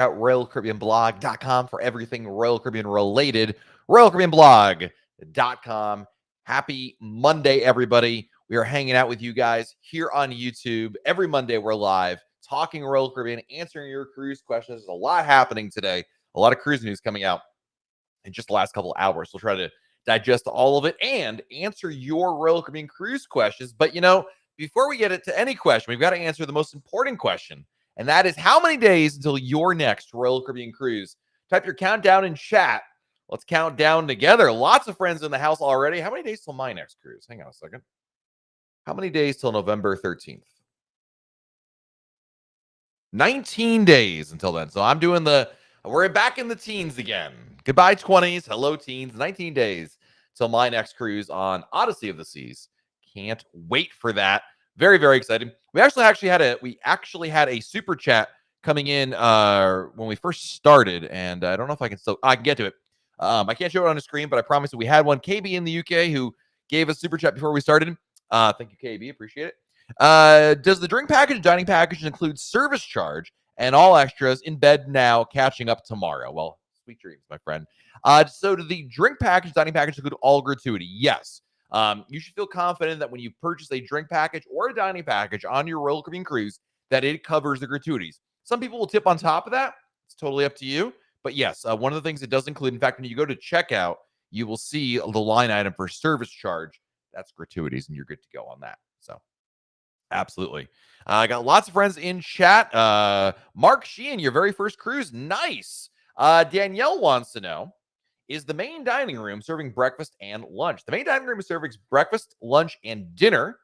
at RoyalCaribbeanBlog.com for everything Royal Caribbean related. RoyalCaribbeanBlog.com. Happy Monday, everybody. We are hanging out with you guys here on YouTube. Every Monday, we're live talking Royal Caribbean, answering your cruise questions. There's a lot happening today, a lot of cruise news coming out in just the last couple of hours. We'll try to digest all of it and answer your Royal Caribbean cruise questions. But, before we get to any question, we've got to answer the most important question. And that is, how many days until your next Royal Caribbean cruise? Type your countdown in chat. Let's count down together. Lots of friends in the house already. How many days till my next cruise? Hang on a second. How many days till November 13th? 19 days until then. So we're back in the teens again. Goodbye, 20s. Hello, teens. 19 days till my next cruise on Odyssey of the Seas. Can't wait for that. Very, very excited. We actually had a super chat coming in when we first started, and I don't know if I can get to it. I can't show it on the screen, but I promise you we had one. KB in the UK who gave us super chat before we started. Thank you, KB. Appreciate it. Does the drink package and dining package include service charge and all extras in bed now, catching up tomorrow? Well, sweet dreams, my friend. So do the drink package, dining package include all gratuity? Yes. You should feel confident that when you purchase a drink package or a dining package on your Royal Caribbean cruise, that it covers the gratuities. Some people will tip on top of that. It's totally up to you. But yes, one of the things it does include, in fact, when you go to checkout, you will see the line item for service charge. That's gratuities, and you're good to go on that. So absolutely. I got lots of friends in chat. Mark Sheehan, your very first cruise. Nice. Danielle wants to know, is the main dining room serving breakfast and lunch? The main dining room is serving breakfast, lunch, and dinner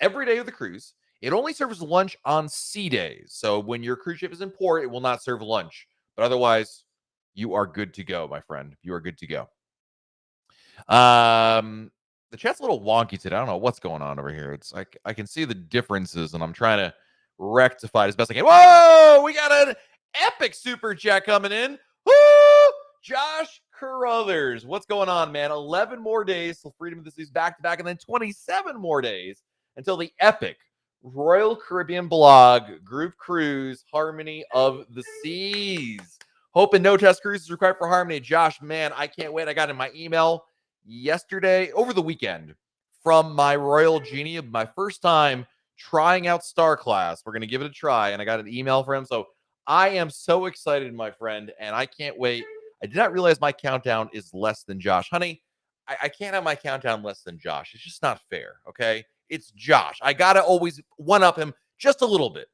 every day of the cruise. It only serves lunch on sea days. So when your cruise ship is in port, it will not serve lunch. But otherwise, you are good to go, my friend. You are good to go. The chat's a little wonky today. I don't know what's going on over here. It's like I can see the differences, and I'm trying to rectify it as best I can. Whoa! We got an epic super chat coming in. Woo! Josh Carruthers. What's going on, man? 11 more days till Freedom of the Seas back-to-back, and then 27 more days until the epic Royal Caribbean Blog group cruise, Harmony of the Seas. Hoping no test cruise is required for Harmony. Josh, man, I can't wait. I got in my email over the weekend, from my Royal Genie, my first time trying out Star Class. We're going to give it a try, and I got an email from him. So I am so excited, my friend, and I can't wait. I did not realize my countdown is less than Josh. Honey, I can't have my countdown less than Josh. It's just not fair, okay? It's Josh. I got to always one-up him just a little bit.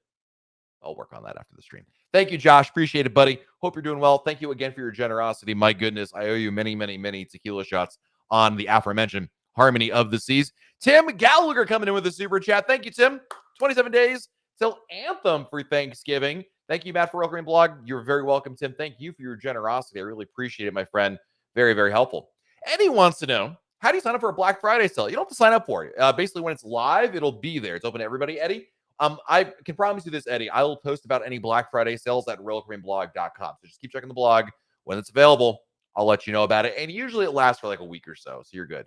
I'll work on that after the stream. Thank you, Josh. Appreciate it, buddy. Hope you're doing well. Thank you again for your generosity. My goodness, I owe you many, many, many tequila shots on the aforementioned Harmony of the Seas. Tim Gallagher coming in with a super chat. Thank you, Tim. 27 days till Anthem for Thanksgiving. Thank you, Matt, for Royal Caribbean Blog. You're very welcome, Tim. Thank you for your generosity. I really appreciate it, my friend. Very, very helpful. Eddie wants to know, how do you sign up for a Black Friday sale? You don't have to sign up for it. Basically, when it's live, it'll be there. It's open to everybody, Eddie. I can promise you this, Eddie. I will post about any Black Friday sales at RoyalCaribbeanBlog.com. So just keep checking the blog. When it's available, I'll let you know about it. And usually it lasts for like a week or so you're good.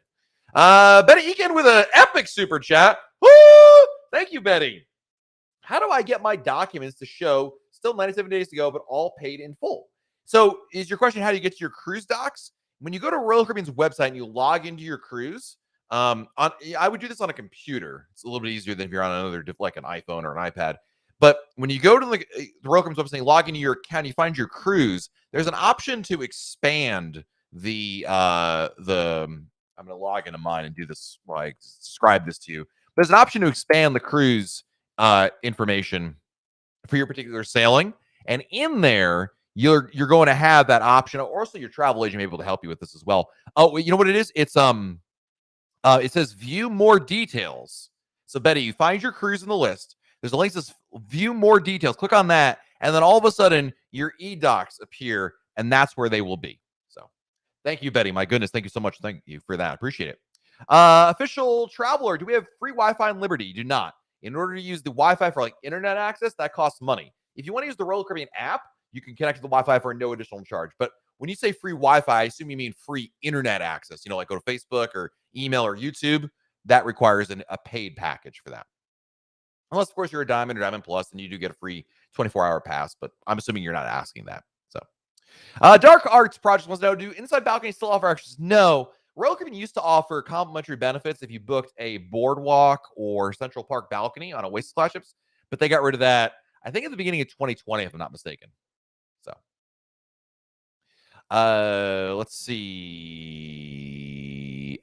Betty Eakin with an epic super chat. Woo! Thank you, Betty. How do I get my documents to show still 97 days to go, but all paid in full? So is your question, how do you get to your cruise docs? When you go to Royal Caribbean's website and you log into your cruise, I would do this on a computer. It's a little bit easier than if you're on another, like an iPhone or an iPad. But when you go to the Royal Caribbean's website, you log into your account, you find your cruise. There's an option to expand I'm going to log into mine and do this while I describe this to you. There's an option to expand the cruise information for your particular sailing, and in there you're going to have that option. Also, your travel agent may be able to help you with this as well. Oh, you know what it is? It's it says view more details. So Betty, you find your cruise in the list. There's a link that says view more details. Click on that, and then all of a sudden your e-docs appear, and that's where they will be. So thank you, Betty. My goodness, thank you so much. Thank you for that. Appreciate it. Official traveler, do we have free Wi-Fi in Liberty? You do not. In order to use the Wi-Fi for like internet access, that costs money. If you want to use the Royal Caribbean app, you can connect to the Wi-Fi for no additional charge. But when you say free Wi-Fi, I assume you mean free internet access. Like go to Facebook or email or YouTube. That requires a paid package for that. Unless, of course, you're a Diamond or Diamond Plus, and you do get a free 24-hour pass, but I'm assuming you're not asking that. So, Dark Arts Project wants to know, do Inside Balconies still offer extras? No. Royal Caribbean used to offer complimentary benefits if you booked a boardwalk or Central Park balcony on Oasis class ships, but they got rid of that, I think, at the beginning of 2020, if I'm not mistaken. So, let's see.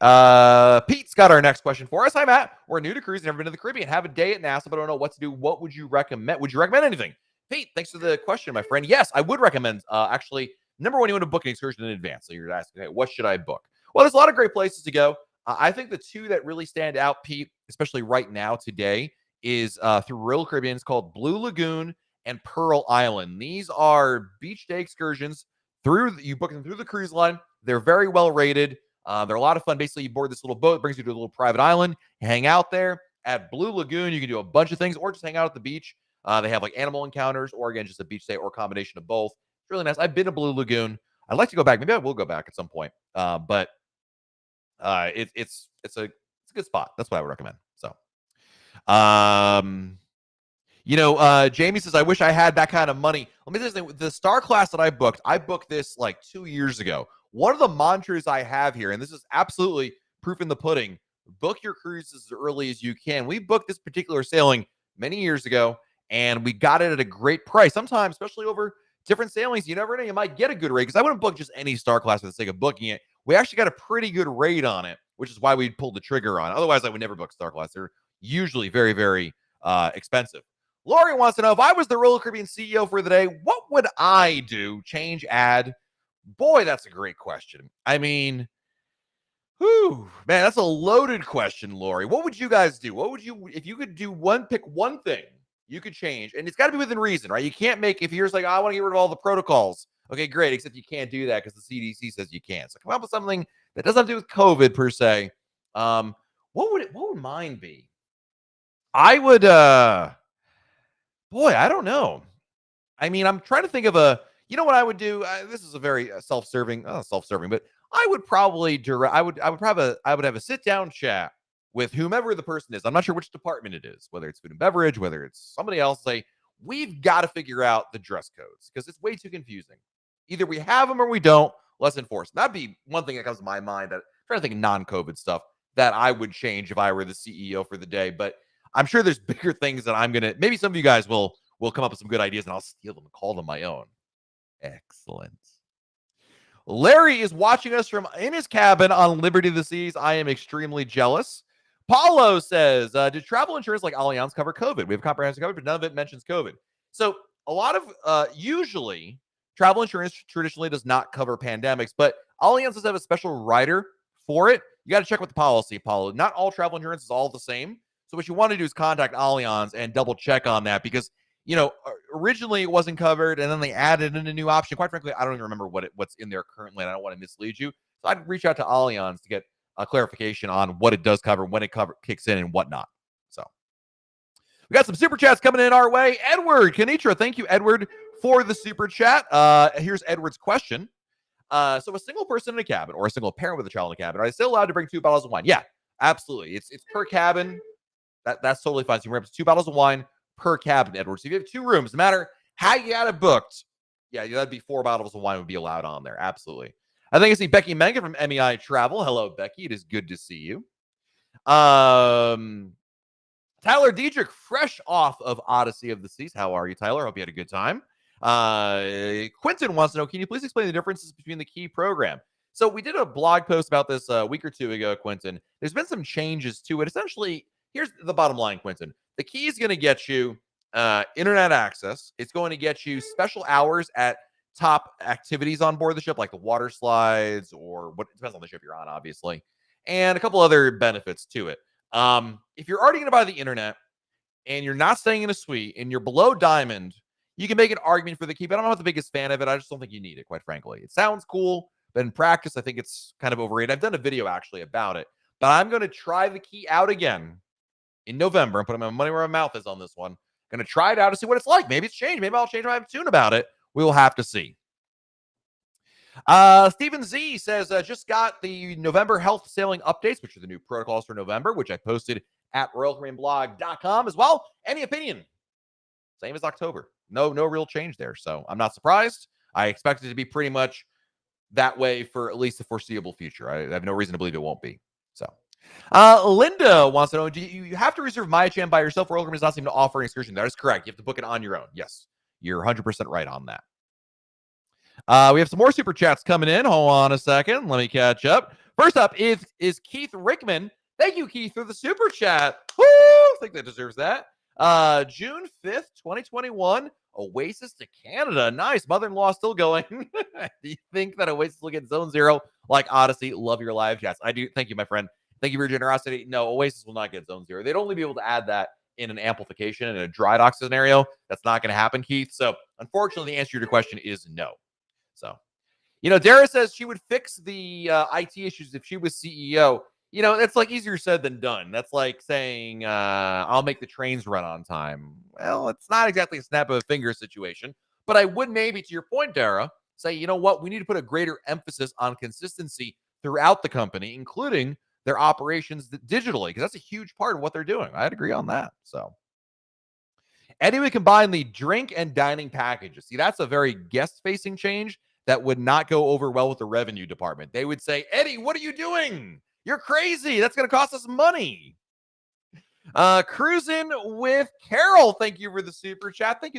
Pete's got our next question for us. Hi, Matt. We're new to cruise, never been to the Caribbean. Have a day at Nassau, but don't know what to do. What would you recommend? Would you recommend anything? Pete, thanks for the question, my friend. Yes, I would recommend. Actually, number one, you want to book an excursion in advance. So you're asking, hey, what should I book? Well, there's a lot of great places to go. I think the two that really stand out, Pete, especially right now today, is through Royal Caribbean. It's called Blue Lagoon and Pearl Island. These are beach day excursions. You book them through the cruise line. They're very well rated. They're a lot of fun. Basically, you board this little boat, brings you to a little private island, hang out there. At Blue Lagoon, you can do a bunch of things or just hang out at the beach. They have like animal encounters or, again, just a beach day or a combination of both. It's really nice. I've been to Blue Lagoon. I'd like to go back. Maybe I will go back at some point. But it's a good spot. That's what I would recommend. So, Jamie says, I wish I had that kind of money. Let me tell you something. The Star class that I booked this like 2 years ago. One of the mantras I have here, and this is absolutely proof in the pudding, book your cruises as early as you can. We booked this particular sailing many years ago, and we got it at a great price. Sometimes, especially over different sailings, you never know, you might get a good rate, because I wouldn't book just any Star class for the sake of booking it. We actually got a pretty good rate on it, which is why we pulled the trigger on it. Otherwise, I would never book Star class. They're usually very, very expensive. Lori wants to know, if I was the Royal Caribbean CEO for the day, what would I do? Change, add? Boy, that's a great question. I mean, man, that's a loaded question, Lori. What would you guys do? What would you, if you could pick one thing you could change, and it's got to be within reason, right? You can't make, if you're just like, I want to get rid of all the protocols. Okay, great, except you can't do that because the CDC says you can't. So come up with something that doesn't have to do with COVID per se. What would mine be? I would, boy, I don't know. I mean, I'm trying to think of what I would do. This is a very self-serving, but I would probably I would have a sit-down chat with whomever the person is. I'm not sure which department it is, whether it's food and beverage, whether it's somebody else. Say, we've got to figure out the dress codes because it's way too confusing. Either we have them or we don't. Let's enforce them. That'd be one thing that comes to my mind. That I'm trying to think of non-COVID stuff that I would change if I were the CEO for the day. But I'm sure there's bigger things that I'm gonna. Maybe some of you guys will come up with some good ideas, and I'll steal them and call them my own. Excellent. Larry is watching us from in his cabin on Liberty of the Seas. I am extremely jealous. Paulo says, did travel insurance like Allianz cover COVID? We have comprehensive coverage, but none of it mentions COVID. So a lot of, usually, travel insurance traditionally does not cover pandemics, but Allianz does have a special rider for it. You got to check with the policy, Paulo. Not all travel insurance is all the same. So what you want to do is contact Allianz and double check on that, because originally it wasn't covered, and then they added in a new option. Quite frankly, I don't even remember what's in there currently, and I don't want to mislead you. So I'd reach out to Allianz to get a clarification on what it does cover, when it kicks in, and whatnot. So we got some super chats coming in our way. Edward Kanitra, thank you, Edward, for the super chat. Here's Edward's question. So a single person in a cabin, or a single parent with a child in a cabin, are they still allowed to bring 2 bottles of wine? Yeah, absolutely. It's per cabin. That's totally fine. So you bring up to 2 bottles of wine per cabin, Edward. So if you have 2 rooms, no matter how you got it booked, yeah, that'd be 4 bottles of wine would be allowed on there. Absolutely. I think I see Becky Mengen from MEI Travel. Hello, Becky. It is good to see you. Tyler Diedrich, fresh off of Odyssey of the Seas. How are you, Tyler? Hope you had a good time. Quentin wants to know, can you please explain the differences between the Key program? So we did a blog post about this a week or 2 ago, Quentin. There's been some changes to it. Essentially, here's the bottom line, Quentin. The Key is going to get you internet access. It's going to get you special hours at top activities on board the ship, like the water slides, or what, it depends on the ship you're on, obviously, and a couple other benefits to it. If you're already going to buy the internet and you're not staying in a suite and you're below Diamond, you can make an argument for the Key. But I'm not the biggest fan of it. I just don't think you need it, quite frankly. It sounds cool, but in practice, I think it's kind of overrated. I've done a video actually about it, but I'm going to try the Key out again in November. I'm putting my money where my mouth is on this one. Going to try it out to see what it's like. Maybe it's changed. Maybe I'll change my tune about it. We will have to see. Stephen Z says, just got the November health sailing updates, which are the new protocols for November, which I posted at royalcaribbeanblog.com as well. Any opinion? Same as October. No real change there. So I'm not surprised. I expect it to be pretty much that way for at least the foreseeable future. I have no reason to believe it won't be. So Linda wants to know, do you have to reserve Mayacan by yourself? Royal Caribbean does not seem to offer an excursion. That is correct. You have to book it on your own. Yes, you're 100% right on that. We have some more super chats coming in. Hold on a second. Let me catch up. First up is Keith Rickman. Thank you, Keith, for the super chat. Woo! I think that deserves that. June 5th, 2021. Oasis to Canada. Nice. Mother-in-law still going. Do you think that Oasis will get Zone Zero like Odyssey? Love your live chats. I do. Thank you, my friend. Thank you for your generosity. No, Oasis will not get Zone Zero. They'd only be able to add that in an amplification in a dry dock scenario. That's not going to happen, Keith. So, unfortunately, the answer to your question is no. So, Dara says she would fix the IT issues if she was CEO. That's like easier said than done. That's like saying, I'll make the trains run on time. Well, it's not exactly a snap of a finger situation, but I would maybe, to your point, Dara, say, you know what? We need to put a greater emphasis on consistency throughout the company, including their operations digitally, because that's a huge part of what they're doing. I'd agree on that. So, Eddie would combine the drink and dining packages. See, that's a very guest-facing change that would not go over well with the revenue department. They would say, Eddie, what are you doing? You're crazy. That's going to cost us money. Cruising with Carol. Thank you for the super chat. Thank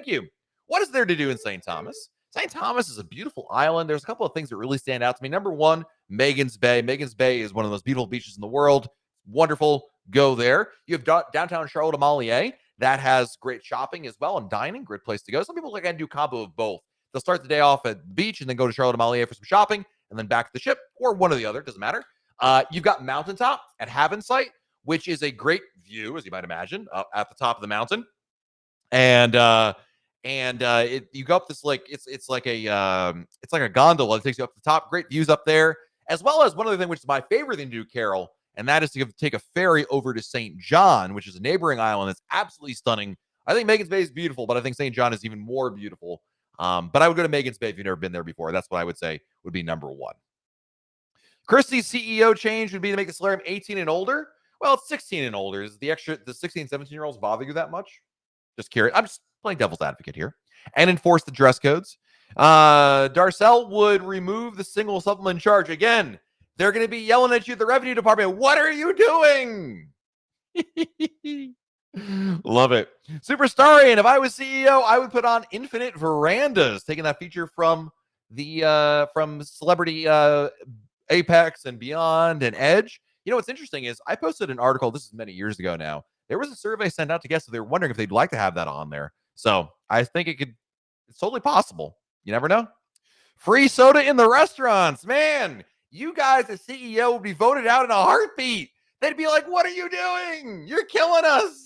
you. What is there to do in St. Thomas? St. Thomas is a beautiful island. There's a couple of things that really stand out to me. Number one, Megan's Bay. Megan's Bay is one of the most beautiful beaches in the world. Wonderful. Go there. You have downtown Charlotte-Amalie. That has great shopping as well and dining. Great place to go. Some people like to do a combo of both. They'll start the day off at the beach and then go to Charlotte-Amalie for some shopping and then back to the ship, or one or the other. Doesn't matter. You've got Mountaintop at Havensight, which is a great view, as you might imagine, at the top of the mountain. And you go up this it's like a gondola that takes you up to the top. Great views up there, as well as one other thing, which is my favorite thing to do, Carol, and that is to take a ferry over to St. John, which is a neighboring island that's absolutely stunning. I think Megan's Bay is beautiful, but I think St. John is even more beautiful. But I would go to Megan's Bay if you've never been there before. That's what I would say would be number one. Christie's CEO change would be to make the solarium 18 and older. Well, it's 16 and older. Is the 16, 17-year-olds bother you that much? Just curious. I'm just playing devil's advocate here. And enforce the dress codes. Darcel would remove the single supplement charge. Again, they're going to be yelling at you at the revenue department. What are you doing? Love it. Superstarian, if I was CEO, I would put on infinite verandas, taking that feature from the from Celebrity Apex and Beyond and Edge. What's interesting is I posted an article, this is many years ago now. There was a survey sent out to guests, so they were wondering if they'd like to have that on there. So I think it's totally possible. You never know. Free soda in the restaurants. Man, you guys as CEO would be voted out in a heartbeat. They'd be like, what are you doing? You're killing us.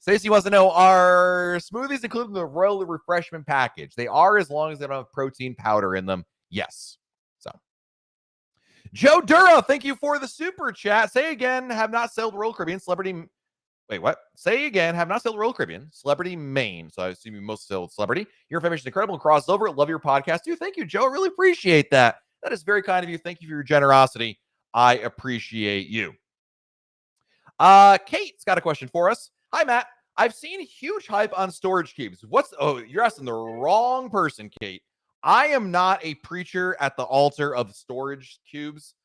Stacey wants to know, are smoothies included in the Royal Refreshment package? They are, as long as they don't have protein powder in them. Yes. So, Joe Dura, thank you for the super chat. Say again, have not sailed Royal Caribbean Celebrity. Wait, what? Say again, have not sailed Royal Caribbean Celebrity Maine. So I assume you most sailed Celebrity. Your information is incredible and crossover. Love your podcast too. Thank you, Joe. I really appreciate that. That is very kind of you. Thank you for your generosity. I appreciate you. Kate's got a question for us. Hi, Matt. I've seen huge hype on storage cubes. You're asking the wrong person, Kate. I am not a preacher at the altar of storage cubes.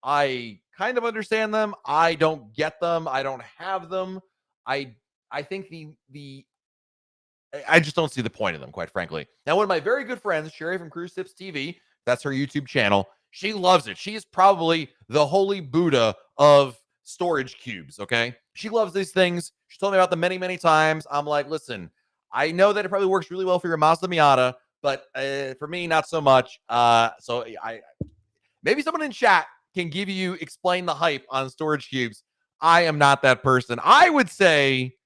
I kind of understand them. I don't get them. I don't have them. I think I just don't see the point of them, quite frankly. Now, one of my very good friends, Sherry from Cruise Tips TV, that's her YouTube channel. She loves it. She is probably the holy Buddha of storage cubes, okay? She loves these things. She told me about them many, many times. I'm like, listen, I know that it probably works really well for your Mazda Miata, but for me, not so much. So maybe someone in chat can explain the hype on storage cubes. I am not that person. I would say,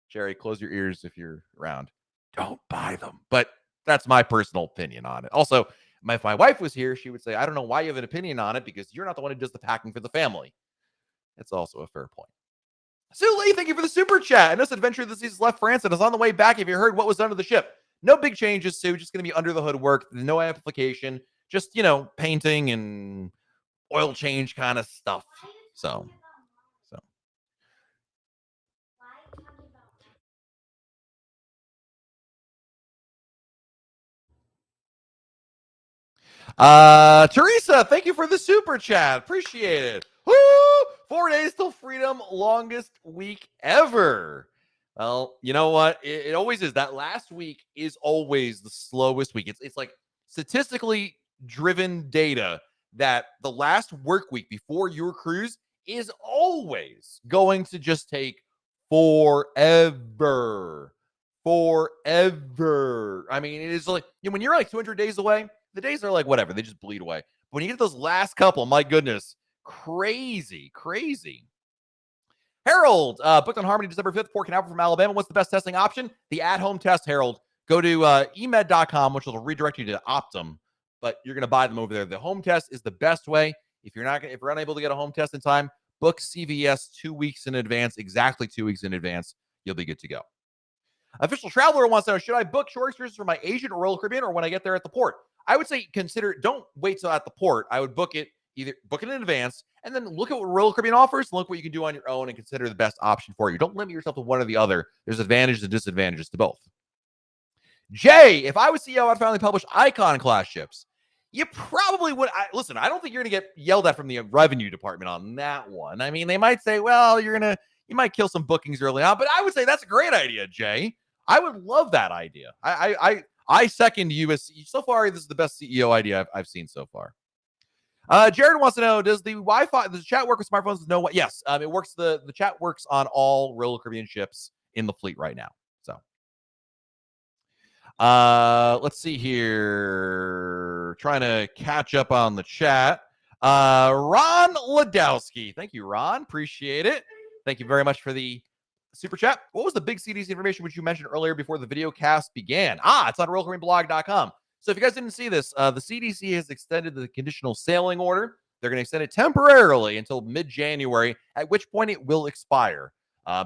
Sherry, close your ears if you're around. Don't buy them. But that's my personal opinion on it. Also, if my wife was here, she would say, I don't know why you have an opinion on it because you're not the one who does the packing for the family. It's also a fair point. Sue Lee, thank you for the super chat. And this adventure this season left France and is on the way back. If you heard what was done to the ship, no big changes, Sue. Just going to be under the hood work. No amplification. Just, painting and oil change kind of stuff. So Teresa, thank you for the super chat. Appreciate it. Woo! 4 days till freedom, longest week ever. Well, you know what? It always is. That last week is always the slowest week. It's like statistically driven data that the last work week before your cruise is always going to just take forever. Forever. I mean, it is like when you're like 200 days away, the days are like whatever, they just bleed away. But when you get those last couple, my goodness, crazy. Harold, booked on Harmony December 5th, Port Canaveral from Alabama. What's the best testing option? The at-home test, Harold. Go to emed.com, which will redirect you to Optum, but you're going to buy them over there. The home test is the best way. If you're unable to get a home test in time, book CVS 2 weeks in advance, exactly 2 weeks in advance. You'll be good to go. Official Traveler wants to know, should I book shore excursions for my agent or Royal Caribbean or when I get there at the port? I would say don't wait till at the port. I would book it in advance and then look at what Royal Caribbean offers, look what you can do on your own and consider the best option for you. Don't limit yourself to one or the other. There's advantages and disadvantages to both. Jay, if I was CEO, I'd finally publish Icon class ships. You probably would. Listen, I don't think you're going to get yelled at from the revenue department on that one. I mean, they might say, well, you might kill some bookings early on, but I would say that's a great idea, Jay. I would love that idea. I second you as so far. This is the best CEO idea I've seen so far. Jared wants to know, does the chat work with smartphones? No, what? Yes, it works. The chat works on all Royal Caribbean ships in the fleet right now. So, let's see here. Trying to catch up on the chat. Ron Ladowski, thank you, Ron. Appreciate it. Thank you very much for the super chat. What was the big CDC information which you mentioned earlier before the video cast began? It's on RoyalCaribbeanBlog.com. So if you guys didn't see this, the CDC has extended the conditional sailing order. They're going to extend it temporarily until mid-January, at which point it will expire.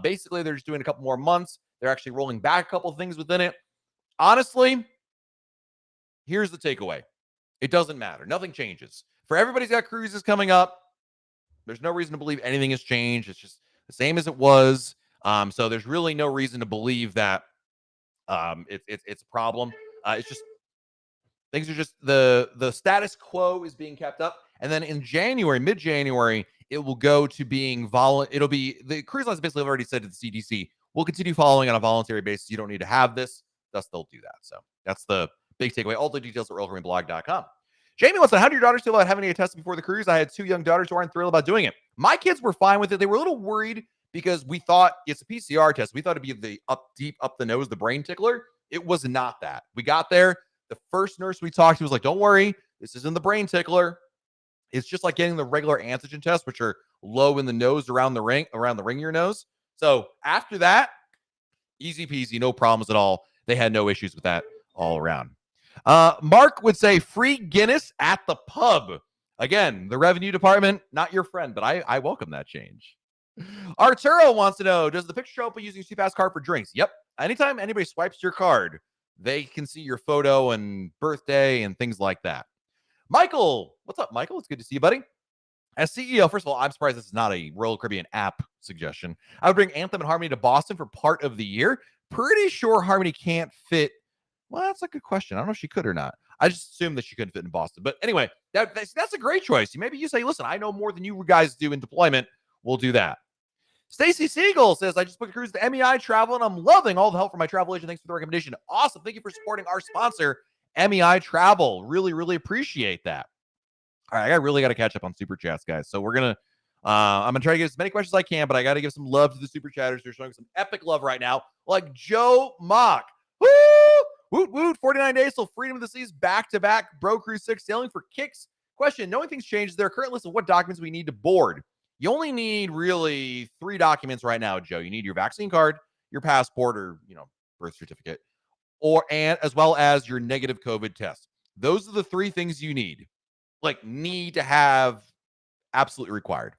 Basically, they're just doing a couple more months. They're actually rolling back a couple of things within it. Honestly, here's the takeaway. It doesn't matter. Nothing changes. For everybody's got cruises coming up, there's no reason to believe anything has changed. It's just the same as it was. So there's really no reason to believe that it's a problem. It's just things are just the status quo is being kept up, and then in January, mid-January, it will go to being It'll be the cruise lines basically have already said to the CDC, we'll continue following on a voluntary basis. You don't need to have this. Thus, they'll do that. So that's the big takeaway. All the details at RoyalCaribbeanBlog.com. Jamie wants to, how do your daughters feel about having to get tested before the cruise? I had 2 young daughters who aren't thrilled about doing it. My kids were fine with it. They were a little worried because we thought it's a PCR test. We thought it'd be the deep up the nose, the brain tickler. It was not that. We got there. The first nurse we talked to was like, don't worry, this isn't the brain tickler. It's just like getting the regular antigen tests, which are low in the nose around the ring of your nose. So after that, easy peasy, no problems at all. They had no issues with that all around. Mark would say free Guinness at the pub. Again, the revenue department, not your friend, but I welcome that change. Arturo wants to know, does the picture show up using your CPAS card for drinks? Yep. Anytime anybody swipes your card, they can see your photo and birthday and things like that. Michael, what's up, Michael? It's good to see you, buddy. As CEO, first of all, I'm surprised this is not a Royal Caribbean app suggestion. I would bring Anthem and Harmony to Boston for part of the year. Pretty sure Harmony can't fit. Well, that's a good question. I don't know if she could or not. I just assumed that she couldn't fit in Boston. But anyway, that's a great choice. Maybe you say, listen, I know more than you guys do in deployment. We'll do that. Stacy Siegel says, I just booked a cruise to MEI Travel, and I'm loving all the help from my travel agent. Thanks for the recommendation. Awesome. Thank you for supporting our sponsor, MEI Travel. Really, really appreciate that. All right, I really got to catch up on Super Chats, guys. So I'm going to try to get as many questions as I can, but I got to give some love to the Super Chatters. They're showing some epic love right now, like Joe Mock. Woo! Woot, woot. 49 days till freedom of the seas, back-to-back Bro Cruise 6 sailing for kicks. Question, knowing things change, is there a current list of what documents we need to board? You only need really 3 documents right now, Joe. You need your vaccine card, your passport, or birth certificate, and as well as your negative COVID test. Those are the 3 things you need. Need to have, absolutely required.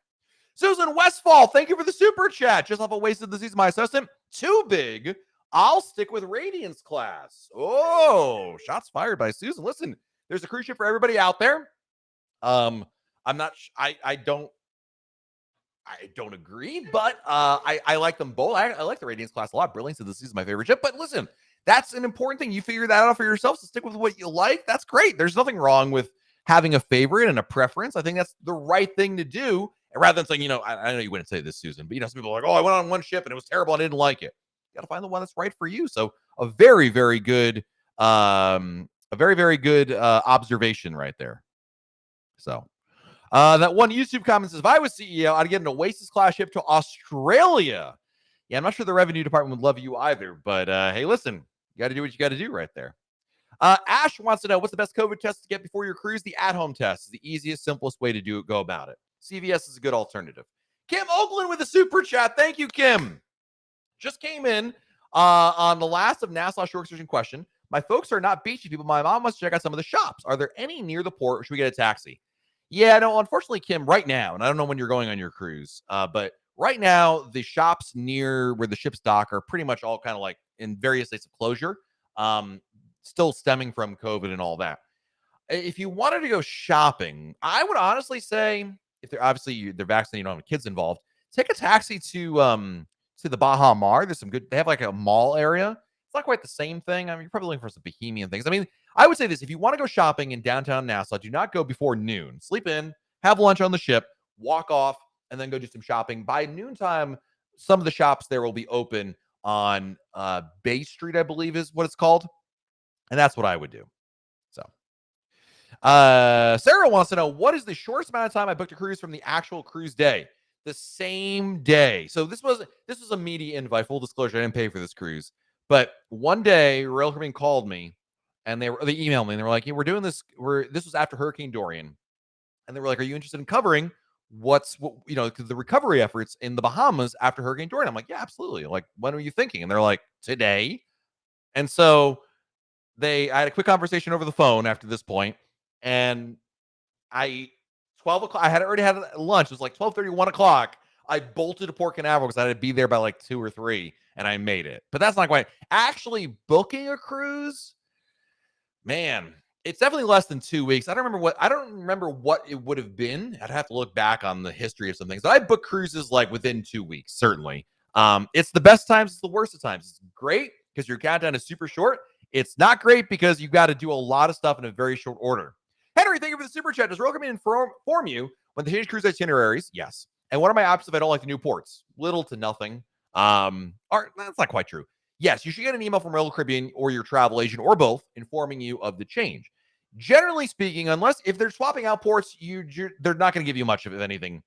Susan Westfall, thank you for the super chat. Just off a wasted the season, my assistant. Too big. I'll stick with Radiance class. Oh, shots fired by Susan. Listen, there's a cruise ship for everybody out there. I'm not. I don't agree, but I like them both. I like the Radiance class a lot. Brilliance of the season is my favorite ship. But listen, that's an important thing. You figure that out for yourself. So stick with what you like. That's great. There's nothing wrong with having a favorite and a preference. I think that's the right thing to do. And rather than saying, I know you wouldn't say this, Susan, but some people are like, oh, I went on one ship and it was terrible. I didn't like it. You got to find the one that's right for you. So a very, very good, observation right there. So that one YouTube comment says, if I was CEO, I'd get an Oasis class ship to Australia. Yeah, I'm not sure the revenue department would love you either, but hey, listen, you got to do what you got to do right there. Ash wants to know, what's the best COVID test to get before your cruise? The at-home test is the easiest, simplest way to go about it. CVS is a good alternative. Kim Oakland with a super chat. Thank you, Kim. Just came in on the last of Nassau shore excursion question. My folks are not beachy people. My mom wants to check out some of the shops. Are there any near the port, or should we get a taxi? Yeah, no, unfortunately, Kim, right now, and I don't know when you're going on your cruise, but right now, the shops near where the ships dock are pretty much all kind of like in various states of closure, still stemming from COVID and all that. If you wanted to go shopping, I would honestly say, if they're vaccinated, you don't have kids involved, take a taxi to the Baja Mar. There's some good, they have like a mall area. It's not quite the same thing. I mean, you're probably looking for some bohemian things. I mean, I would say this, if you want to go shopping in downtown Nassau, do not go before noon. Sleep in, have lunch on the ship, walk off, and then go do some shopping. By noontime, some of the shops there will be open on Bay Street, I believe is what it's called. And that's what I would do. So Sarah wants to know, what is the shortest amount of time I booked a cruise from the actual cruise day? The same day. So this was a media invite. Full disclosure, I didn't pay for this cruise. But one day, Royal Caribbean called me, and they emailed me, and they were like, hey, we're doing this. This was after Hurricane Dorian. And they were like, are you interested in covering the recovery efforts in the Bahamas after Hurricane Dorian? I'm like, yeah, absolutely. Like, when are you thinking? And they're like, today. And so I had a quick conversation over the phone after this point, and 12 o'clock, I had already had lunch. It was like 12:30, 1 o'clock. I bolted to Port Canaveral because I had to be there by like 2 or 3, and I made it. But that's not quite. Actually booking a cruise, man, it's definitely less than 2 weeks. I don't remember what it would have been. I'd have to look back on the history of some things. But I book cruises like within 2 weeks, certainly. It's the best times, it's the worst of times. It's great because your countdown is super short. It's not great because you've got to do a lot of stuff in a very short order. Henry, thank you for the super chat. Does Royal Caribbean inform you when they change cruise itineraries? Yes. And what are my options if I don't like the new ports? Little to nothing. Or that's not quite true. Yes, you should get an email from Royal Caribbean or your travel agent or both informing you of the change. Generally speaking, unless if they're swapping out ports, they're not going to give you much of anything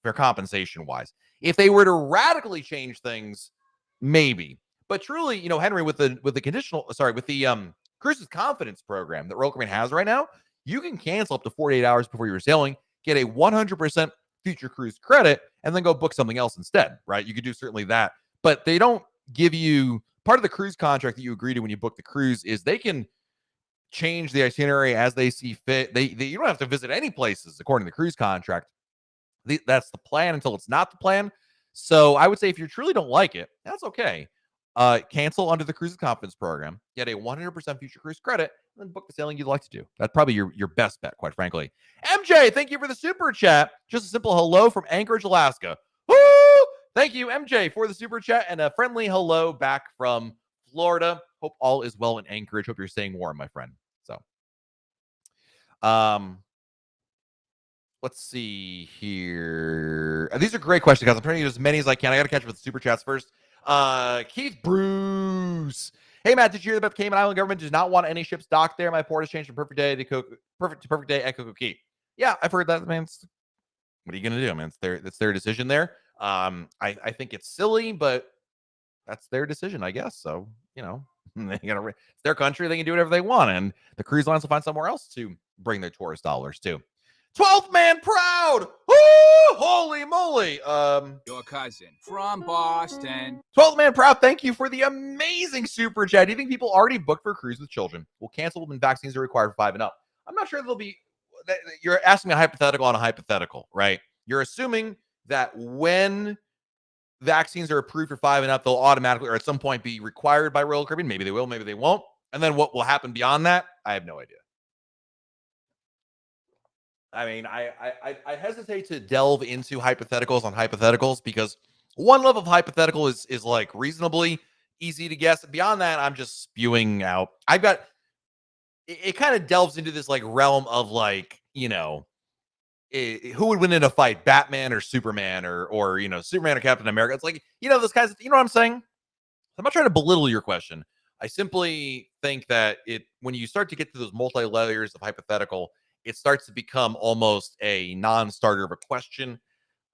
for compensation wise. If they were to radically change things, maybe. But truly, Henry, with the Cruises Confidence program that Royal Caribbean has right now, you can cancel up to 48 hours before you're sailing, get a 100% future cruise credit, and then go book something else instead, right? You could do certainly that. But they don't give you, part of the cruise contract that you agree to when you book the cruise is they can change the itinerary as they see fit. You don't have to visit any places according to the cruise contract. That's the plan until it's not the plan. So I would say if you truly don't like it, that's okay. Cancel under the Cruises Confidence program, get a 100% future cruise credit, and then book the sailing you'd like to do. That's probably your best bet, quite frankly. MJ, thank you for the super chat. Just a simple hello from Anchorage, Alaska. Woo! Thank you, MJ, for the super chat, and a friendly hello back from Florida. Hope all is well in Anchorage. Hope you're staying warm, my friend. So, let's see here. These are great questions, guys. I'm trying to use as many as I can. I got to catch up with the super chats first. Keith Bruce. Hey, Matt, did you hear about the Cayman Island government does not want any ships docked there? My port has changed from perfect day at Coco Key. Yeah, I've heard that, man. What are you going to do, man? It's their decision there. I think it's silly, but that's their decision, I guess. So, it's their country. They can do whatever they want. And the cruise lines will find somewhere else to bring their tourist dollars to. 12th man proud. Woo! Holy moly. Your cousin from Boston. 12th man proud. Thank you for the amazing super chat. Do you think people already booked for a cruise with children will cancel when vaccines are required for 5 and up? I'm not sure they'll be. You're asking me a hypothetical on a hypothetical, right? You're assuming that when vaccines are approved for 5 and up, they'll automatically or at some point be required by Royal Caribbean. Maybe they will, maybe they won't. And then what will happen beyond that? I have no idea. I mean, I hesitate to delve into hypotheticals on hypotheticals because one level of hypothetical is like reasonably easy to guess. Beyond that, I'm just spewing out. it kind of delves into this like realm of like, who would win in a fight, Batman or Superman, or Superman or Captain America. It's like, those kinds of, you know what I'm saying? I'm not trying to belittle your question. I simply think that when you start to get to those multi layers of hypothetical, it starts to become almost a non-starter of a question.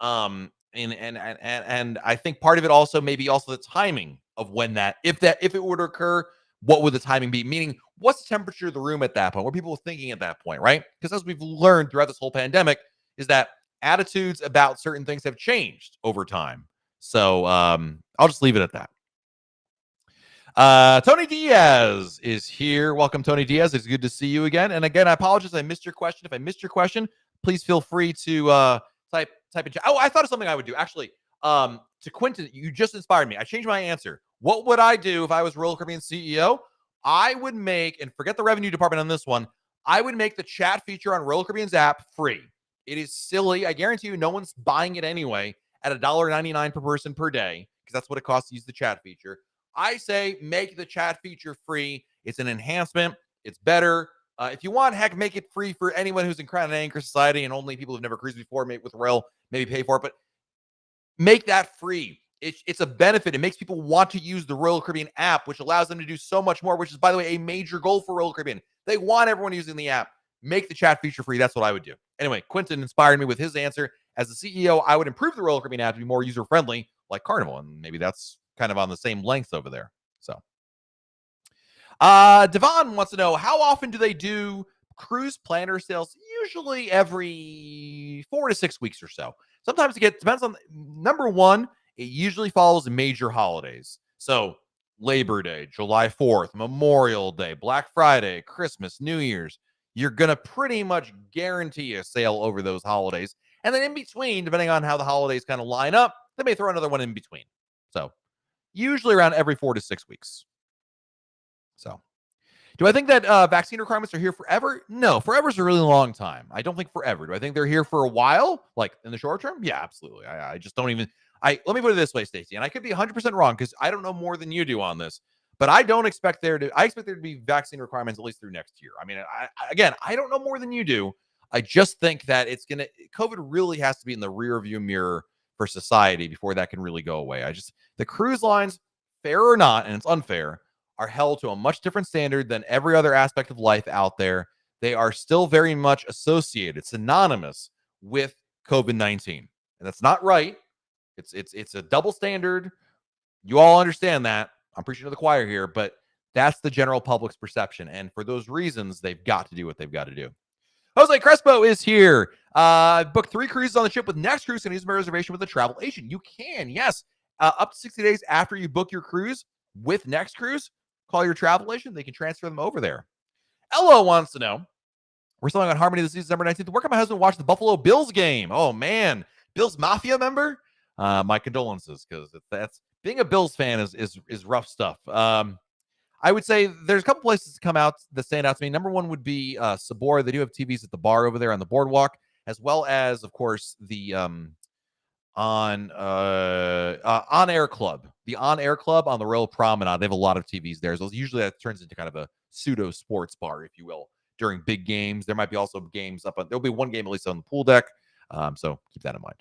And I think part of it also maybe also the timing of when if it were to occur, what would the timing be? Meaning, what's the temperature of the room at that point? What are people thinking at that point, right? Because as we've learned throughout this whole pandemic, is that attitudes about certain things have changed over time. So I'll just leave it at that. Tony Diaz is here. Welcome, Tony Diaz. It's good to see you again. And again, I apologize. I missed your question. If I missed your question, please feel free to type in chat. Oh, I thought of something I would do. Actually, to Quentin, you just inspired me. I changed my answer. What would I do if I was Royal Caribbean CEO? I would make, and forget the revenue department on this one, I would make the chat feature on Royal Caribbean's app free. It is silly. I guarantee you no one's buying it anyway at $1.99 per person per day, because that's what it costs to use the chat feature. I say make the chat feature free. It's an enhancement. It's better. If you want, heck, make it free for anyone who's in Crown and Anchor Society, and only people who've never cruised before, maybe with Royal, maybe pay for it. But make that free. It's a benefit. It makes people want to use the Royal Caribbean app, which allows them to do so much more, which is, by the way, a major goal for Royal Caribbean. They want everyone using the app. Make the chat feature free. That's what I would do. Anyway, Quentin inspired me with his answer. As the CEO, I would improve the Royal Caribbean app to be more user-friendly, like Carnival, and maybe that's kind of on the same length over there. So Devon wants to know, how often do they do cruise planner sales? Usually every 4 to 6 weeks or so. Sometimes it depends on, number one, it usually follows major holidays. So Labor Day, July 4th, Memorial Day, Black Friday, Christmas, New Year's. You're going to pretty much guarantee a sale over those holidays. And then in between, depending on how the holidays kind of line up, they may throw another one in between. So usually around every 4 to 6 weeks. So do I think that vaccine requirements are here forever? No, forever is a really long time. I don't think forever. Do I think they're here for a while, like in the short term? Yeah, absolutely. I just don't even. Let me put it this way, Stacey, and I could be 100% wrong because I don't know more than you do on this. But I don't expect there to. I expect there to be vaccine requirements at least through next year. I mean, I don't know more than you do. I just think that COVID really has to be in the rear view mirror for society before that can really go away. The cruise lines, fair or not, and it's unfair, are held to a much different standard than every other aspect of life out there. They are still very much associated, synonymous with COVID-19. And that's not right. It's a double standard. You all understand that. I'm preaching to the choir here, but that's the general public's perception. And for those reasons, they've got to do what they've got to do. Jose Crespo is here. Booked 3 cruises on the ship with Next Cruise and use my reservation with a travel agent. You can, yes. Up to 60 days after you book your cruise with Next Cruise, call your travel agent. They can transfer them over there. Ella wants to know, we're selling on Harmony this season, December 19th. Where can my husband watch the Buffalo Bills game? Oh, man. Bills Mafia member? My condolences, because that's being a Bills fan is rough stuff. I would say there's a couple places to come out that stand out to me. Number one would be Sabor. They do have TVs at the bar over there on the boardwalk, as well as, of course, the On Air Club. The On Air Club on the Royal Promenade. They have a lot of TVs there. So usually that turns into kind of a pseudo sports bar, if you will, during big games. There might be also games there'll be one game at least on the pool deck. So keep that in mind.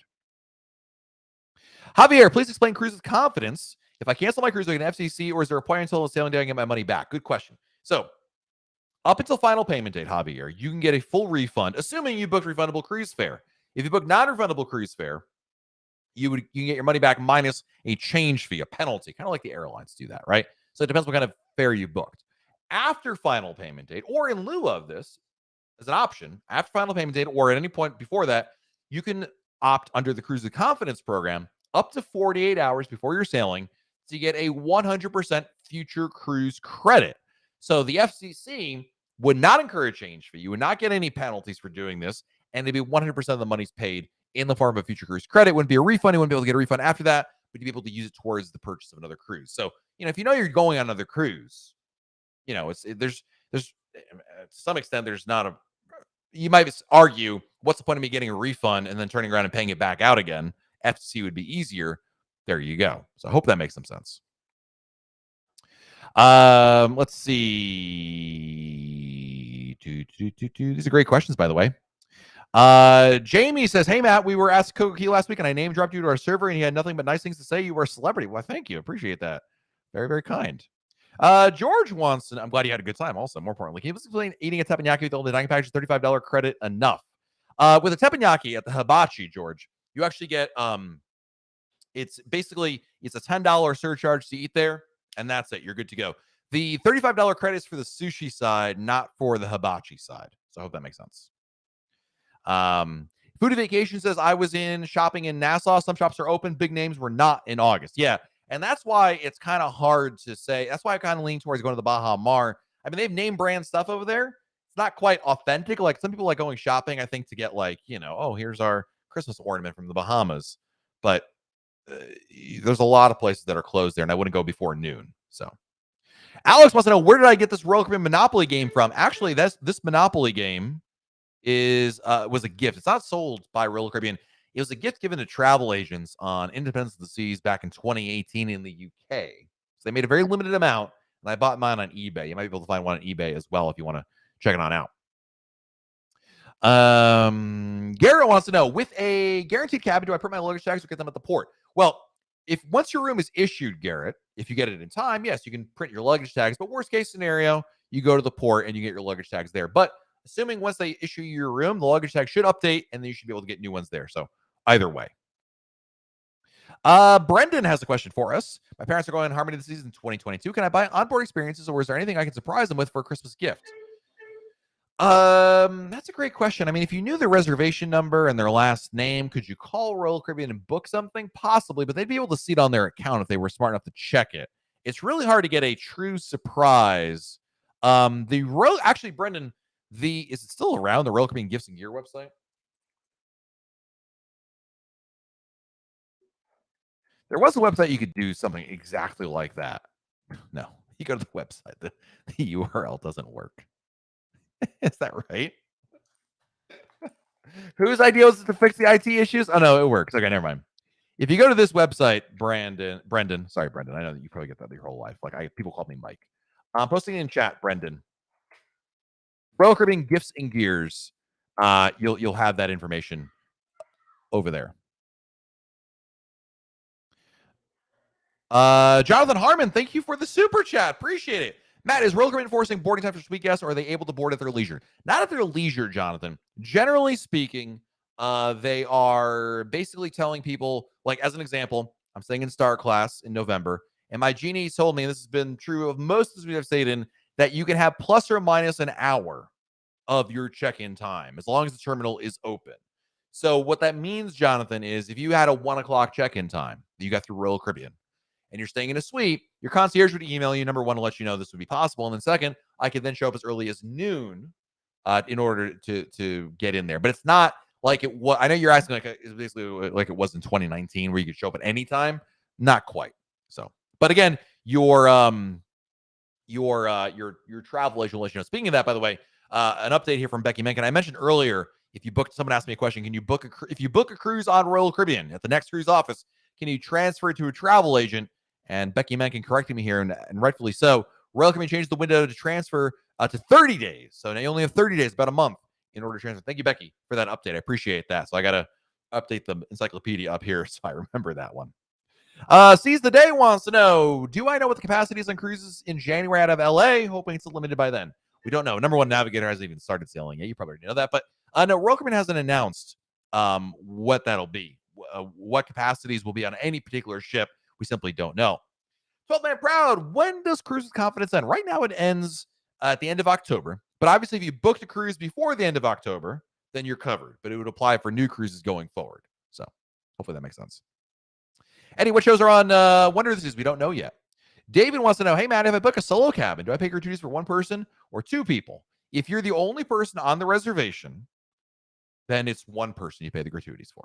Javier, please explain cruise with confidence. If I cancel my cruise, like an FCC, or is there a point until the sailing day I get my money back? Good question. So up until final payment date, Javier, you can get a full refund, assuming you booked refundable cruise fare. If you book non-refundable cruise fare, you can get your money back minus a change fee, a penalty, kind of like the airlines do that, right? So it depends what kind of fare you booked. After final payment date, or in lieu of this, as an option, after final payment date, or at any point before that, you can opt under the Cruise with Confidence program up to 48 hours before you're sailing to get a 100% future cruise credit. So the FCC would not incur a change fee. You would not get any penalties for doing this, and it'd be 100% of the money's paid in the form of a future cruise credit. It wouldn't be a refund. You wouldn't be able to get a refund after that, but you'd be able to use it towards the purchase of another cruise. So, if you know you're going on another cruise, there's to some extent, there's not a, you might argue, what's the point of me getting a refund and then turning around and paying it back out again? FCC would be easier. There you go. So I hope that makes some sense. Let's see. These are great questions, by the way. Jamie says, "Hey Matt, we were asked Coco Key last week, and I name dropped you to our server, and he had nothing but nice things to say. You were a celebrity. Well, thank you, appreciate that. Very, very kind." George wants to. I'm glad you had a good time. Also, more importantly, can you explain eating a teppanyaki with only dining package $35 credit enough? With a teppanyaki at the hibachi, George, you actually get it's basically it's a $10 surcharge to eat there, and that's it. You're good to go. The $35 credit is for the sushi side, not for the hibachi side. So I hope that makes sense. Foodie Vacation says, I was in shopping in Nassau. Some shops are open. Big names were not in August. Yeah. And that's why it's kind of hard to say. That's why I kind of lean towards going to the Baja Mar. I mean, they have name brand stuff over there. It's not quite authentic. Like some people like going shopping, I think, to get like, oh, here's our Christmas ornament from the Bahamas. But there's a lot of places that are closed there, and I wouldn't go before noon. So Alex wants to know, where did I get this Royal Caribbean Monopoly game from? Actually, this Monopoly game was a gift. It's not sold by Royal Caribbean. It was a gift given to travel agents on Independence of the Seas back in 2018 in the UK. So they made a very limited amount, and I bought mine on eBay. You might be able to find one on eBay as well if you want to check it on out. Garrett wants to know, with a guaranteed cabin, do I print my luggage tags or get them at the port? Well, if once your room is issued, Garrett, if you get it in time, yes, you can print your luggage tags. But worst case scenario, you go to the port and you get your luggage tags there. But assuming once they issue you your room, the luggage tag should update, and then you should be able to get new ones there. So either way. Brendan has a question for us. My parents are going on Harmony this season 2022. Can I buy onboard experiences, or is there anything I can surprise them with for a Christmas gift? That's a great question. I mean, if you knew their reservation number and their last name, could you call Royal Caribbean and book something? Possibly, but they'd be able to see it on their account if they were smart enough to check it. It's really hard to get a true surprise. Actually, Brendan, is it still around, the Royal Caribbean Gifts and Gear website? There was a website you could do something exactly like that. No, you go to the website. The URL doesn't work. Is that right? Whose idea was it to fix the IT issues? Oh, no, it works. Okay, never mind. If you go to this website, Brendan, sorry, Brendan, I know that you probably get that your whole life. Like people call me Mike. I'm posting in chat, Brendan. Royal Caribbean Gifts and Gears. You'll have that information over there. Jonathan Harmon, thank you for the super chat. Appreciate it. Matt, is Royal Caribbean enforcing boarding time for suite guests, or are they able to board at their leisure? Not at their leisure, Jonathan. Generally speaking, they are basically telling people, like as an example, I'm staying in Star Class in November, and my genie told me, and this has been true of most of the suites I've stayed in, that you can have plus or minus an hour of your check-in time as long as the terminal is open. So what that means, Jonathan, is if you had a 1 o'clock check-in time that you got through Royal Caribbean, and you're staying in a suite, your concierge would email you, number one, to let you know this would be possible. And then second, I could then show up as early as noon in order to get in there. But it's not like it was. I know you're asking like it's basically like it was in 2019 where you could show up at any time. Not quite. So, but again, your travel agent will let you know. Speaking of that, by the way, an update here from Becky Mencken. I mentioned earlier, someone asked me a question, if you book a cruise on Royal Caribbean at the next cruise office, can you transfer it to a travel agent? And Becky Mencken correcting me here, and rightfully so. Royal Caribbean changed the window to transfer to 30 days. So now you only have 30 days, about a month, in order to transfer. Thank you, Becky, for that update. I appreciate that. So I got to update the encyclopedia up here so I remember that one. Seize the Day wants to know, do I know what the capacity is on cruises in January out of LA? Hoping it's limited by then. We don't know. Number one, Navigator hasn't even started sailing yet. You probably already know that. But no, Royal Caribbean hasn't announced what that'll be. What capacities will be on any particular ship. We simply don't know. 12 Man Proud, when does Cruises Confidence end? Right now it ends at the end of October. But obviously, if you booked a cruise before the end of October, then you're covered. But it would apply for new cruises going forward. So hopefully that makes sense. Eddie, what shows are on Wonder this is? We don't know yet. David wants to know, hey, Matt, if I book a solo cabin, do I pay gratuities for one person or two people? If you're the only person on the reservation, then it's one person you pay the gratuities for.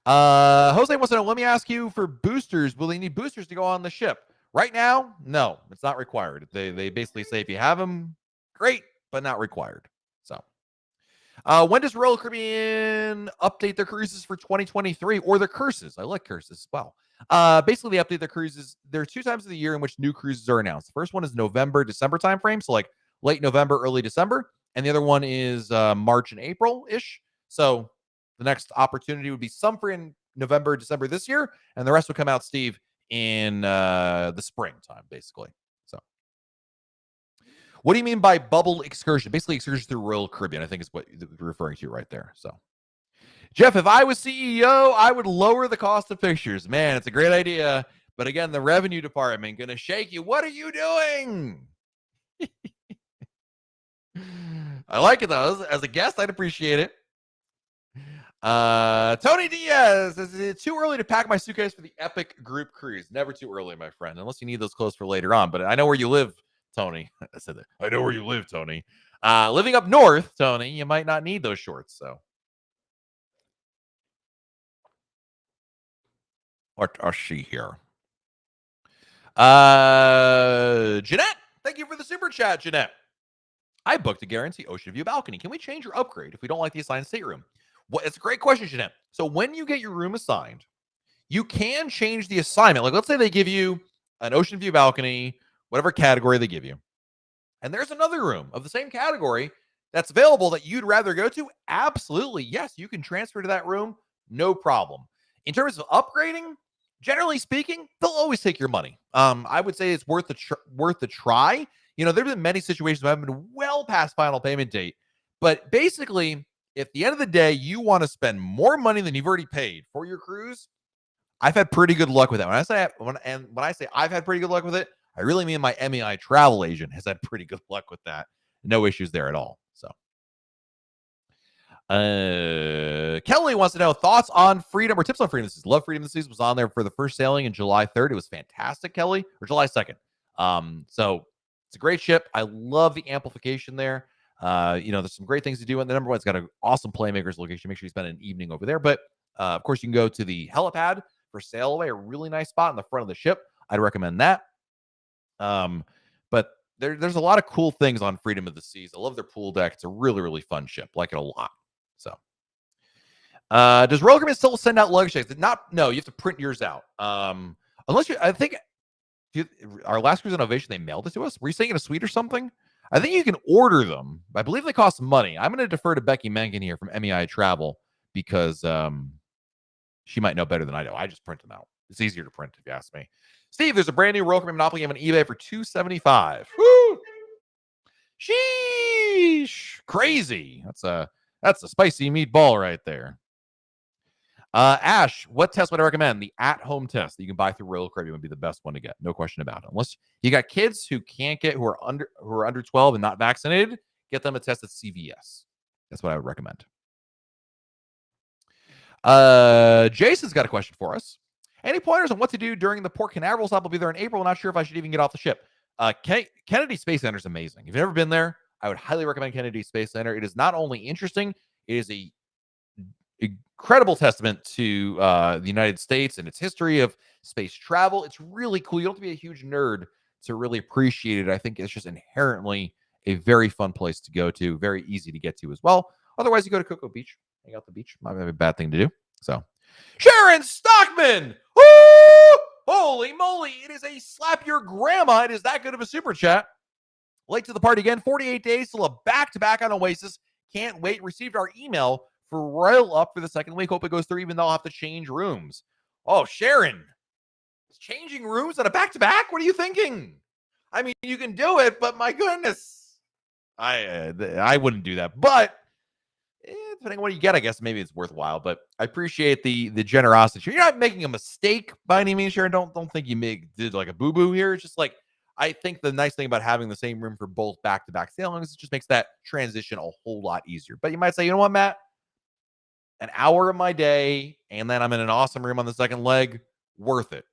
Jose wants to know, let me ask you, for boosters, will they need boosters to go on the ship? Right now, no, it's not required. They basically say if you have them, great, but not required. So, when does Royal Caribbean update their cruises for 2023 or their curses? I like curses as well. Basically, they update their cruises. There are 2 times of the year in which new cruises are announced. The first one is November, December timeframe, so like late November, early December, and the other one is March and April ish. So the next opportunity would be some for in November, December this year, and the rest would come out, Steve, in the springtime, basically. So, what do you mean by bubble excursion? Basically, excursion through Royal Caribbean, I think is what you're referring to right there. So. Jeff, if I was CEO, I would lower the cost of pictures. Man, it's a great idea. But again, the revenue department going to shake you. What are you doing? I like it, though. As a guest, I'd appreciate it. Tony Diaz, is it too early to pack my suitcase for the epic group cruise? Never too early, my friend, unless you need those clothes for later on. But I know where you live, Tony. I said that. I know where you live, Tony. Living up north, Tony, you might not need those shorts, so. Let us see here. Jeanette, thank you for the super chat, Jeanette. I booked a guarantee ocean view balcony. Can we change or upgrade if we don't like the assigned stateroom? Well, it's a great question, Jeanette. So when you get your room assigned, you can change the assignment. Like, let's say they give you an ocean view balcony, whatever category they give you, and there's another room of the same category that's available that you'd rather go to. Absolutely, yes, you can transfer to that room, no problem. In terms of upgrading, generally speaking, they'll always take your money. I would say it's worth the try. You know, there've been many situations where I've been well past final payment date, but basically, if at the end of the day you want to spend more money than you've already paid for your cruise, I've had pretty good luck with that. When I say I've had pretty good luck with it, I really mean my MEI travel agent has had pretty good luck with that. No issues there at all. So. Kelly wants to know thoughts on Freedom or tips on Freedom. This is Love Freedom. This season was on there for the first sailing in July 3rd. It was fantastic, Kelly, or July 2nd. So it's a great ship. I love the amplification there. There's some great things to do. And the number one, it's got an awesome playmakers location. Make sure you spend an evening over there. But of course, you can go to the helipad for sail away, a really nice spot in the front of the ship. I'd recommend that. But there's a lot of cool things on Freedom of the Seas. I love their pool deck. It's a really, really fun ship. Like it a lot. So, does Royal Caribbean still send out luggage checks? No, you have to print yours out. Unless I think our last cruise on Ovation, they mailed it to us. Were you staying in a suite or something? I think you can order them. I believe they cost money. I'm going to defer to Becky Mencken here from MEI Travel because she might know better than I know. I just print them out. It's easier to print if you ask me. Steve, there's a brand new Royal Caribbean Monopoly game on eBay for $275. Woo! Sheesh! Crazy. That's a spicy meatball right there. Ash, what test would I recommend? The at-home test that you can buy through Royal Caribbean would be the best one to get. No question about it. Unless you got kids who are under 12 and not vaccinated, get them a test at CVS. That's what I would recommend. Jason's got a question for us. Any pointers on what to do during the Port Canaveral stop? I'll be there in April. Not sure if I should even get off the ship. Kennedy Space Center is amazing. If you've never been there, I would highly recommend Kennedy Space Center. It is not only interesting, it is a incredible testament to the United States and its history of space travel. It's really cool. You don't have to be a huge nerd to really appreciate it. I think it's just inherently a very fun place to go to, very easy to get to as well. Otherwise, you go to Cocoa Beach, hang out the beach. Might be a bad thing to do. So, Sharon Stockman, woo! Holy moly! It is a slap your grandma. It is that good of a super chat. Late to the party again. 48 days till a back-to-back on Oasis. Can't wait. Received our email for Royal Up for the second week. Hope it goes through, even though I'll have to change rooms. Oh, Sharon, changing rooms on a back-to-back? What are you thinking? I mean, you can do it, but my goodness, I wouldn't do that. But depending on what you get, I guess maybe it's worthwhile. But I appreciate the generosity. You're not making a mistake by any means, Sharon. Don't think you did like a boo-boo here. It's just like, I think the nice thing about having the same room for both back-to-back sailings, it just makes that transition a whole lot easier. But you might say, you know what, Matt? An hour of my day, and then I'm in an awesome room on the second leg, worth it.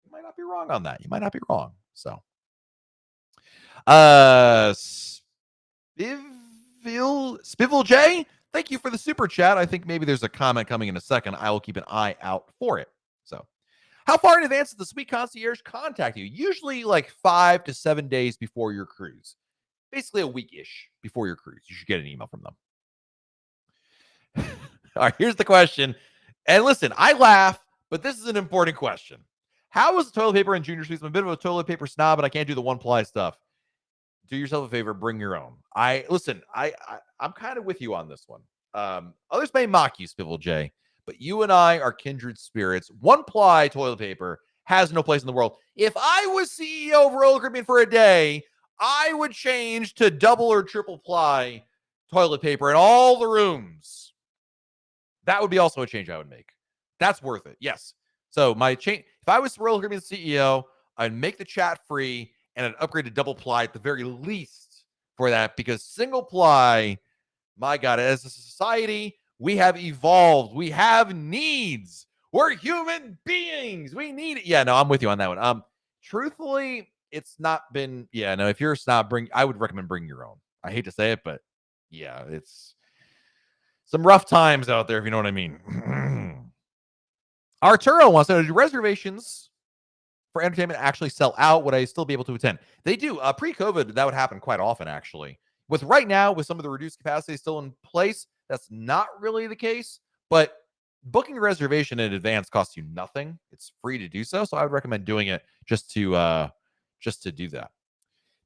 You might not be wrong on that. You might not be wrong. So, Spivel J, thank you for the super chat. I think maybe there's a comment coming in a second. I will keep an eye out for it. So, how far in advance does the Suite Concierge contact you? Usually like 5 to 7 days before your cruise. Basically a week-ish before your cruise. You should get an email from them. All right, here's the question. And listen, I laugh, but this is an important question. How is the toilet paper in junior suites? I'm a bit of a toilet paper snob, and I can't do the one-ply stuff. Do yourself a favor, bring your own. I'm kind of with you on this one. Others may mock you, Spivel J, but you and I are kindred spirits. One-ply toilet paper has no place in the world. If I was CEO of Royal Caribbean for a day, I would change to double or triple ply toilet paper in all the rooms. That would be also a change I would make. That's worth it. Yes. So my change, if I was Royal Caribbean CEO, I'd make the chat free and I'd upgrade to double ply at the very least for that, because single ply, my God, as a society, we have evolved. We have needs. We're human beings. We need it. Yeah, no, I'm with you on that one. Truthfully, it's not been, yeah, no, if you're a snob, I would recommend bringing your own. I hate to say it, but yeah, it's some rough times out there, if you know what I mean. Arturo wants to know, do reservations for entertainment actually sell out? Would I still be able to attend? They do. Pre-COVID, that would happen quite often, actually. With right now, with some of the reduced capacity still in place, that's not really the case. But booking a reservation in advance costs you nothing. It's free to do so. So I would recommend doing it just to do that.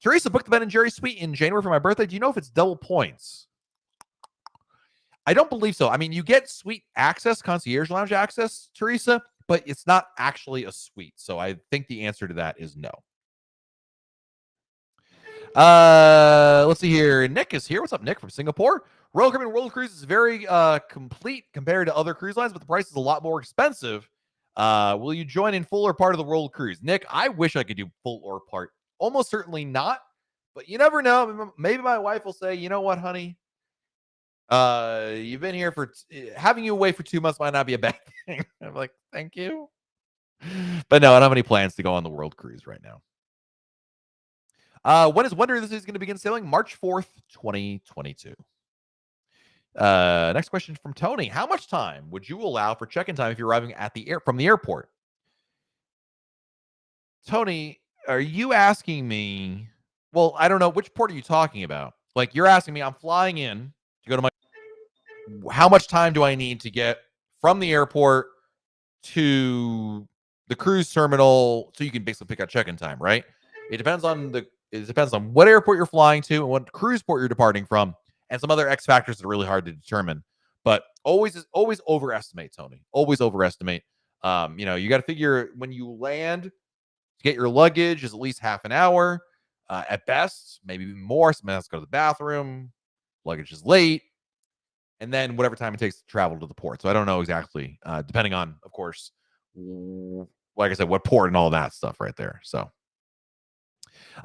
Teresa booked the Ben and Jerry suite in January for my birthday. Do you know if it's double points? I don't believe so. I mean, you get suite access, concierge lounge access, Teresa, but it's not actually a suite. So I think the answer to that is no. Let's see here. Nick is here. What's up, Nick, from Singapore? Royal Caribbean World Cruise is very complete compared to other cruise lines, but the price is a lot more expensive. Will you join in full or part of the World Cruise? Nick, I wish I could do full or part. Almost certainly not, but you never know. Maybe my wife will say, you know what, honey? You've been here for having you away for 2 months might not be a bad thing. I'm like, thank you. But no, I don't have any plans to go on the World Cruise right now. When is Wonder this is going to begin sailing? March 4th, 2022. Next question from Tony. How much time would you allow for check-in time if you're arriving at from the airport? Tony, are you asking me? Well, I don't know. Which port are you talking about? Like, you're asking me, I'm flying in to go to my. How much time do I need to get from the airport to the cruise terminal so you can basically pick out check-in time, right? It depends on what airport you're flying to and what cruise port you're departing from, and some other X factors that are really hard to determine. But always overestimate, Tony. Always overestimate. You got to figure when you land to get your luggage is at least half an hour. At best, maybe even more. Somebody has to go to the bathroom. Luggage is late. And then whatever time it takes to travel to the port. So I don't know exactly, depending on, of course, like I said, what port and all that stuff right there. So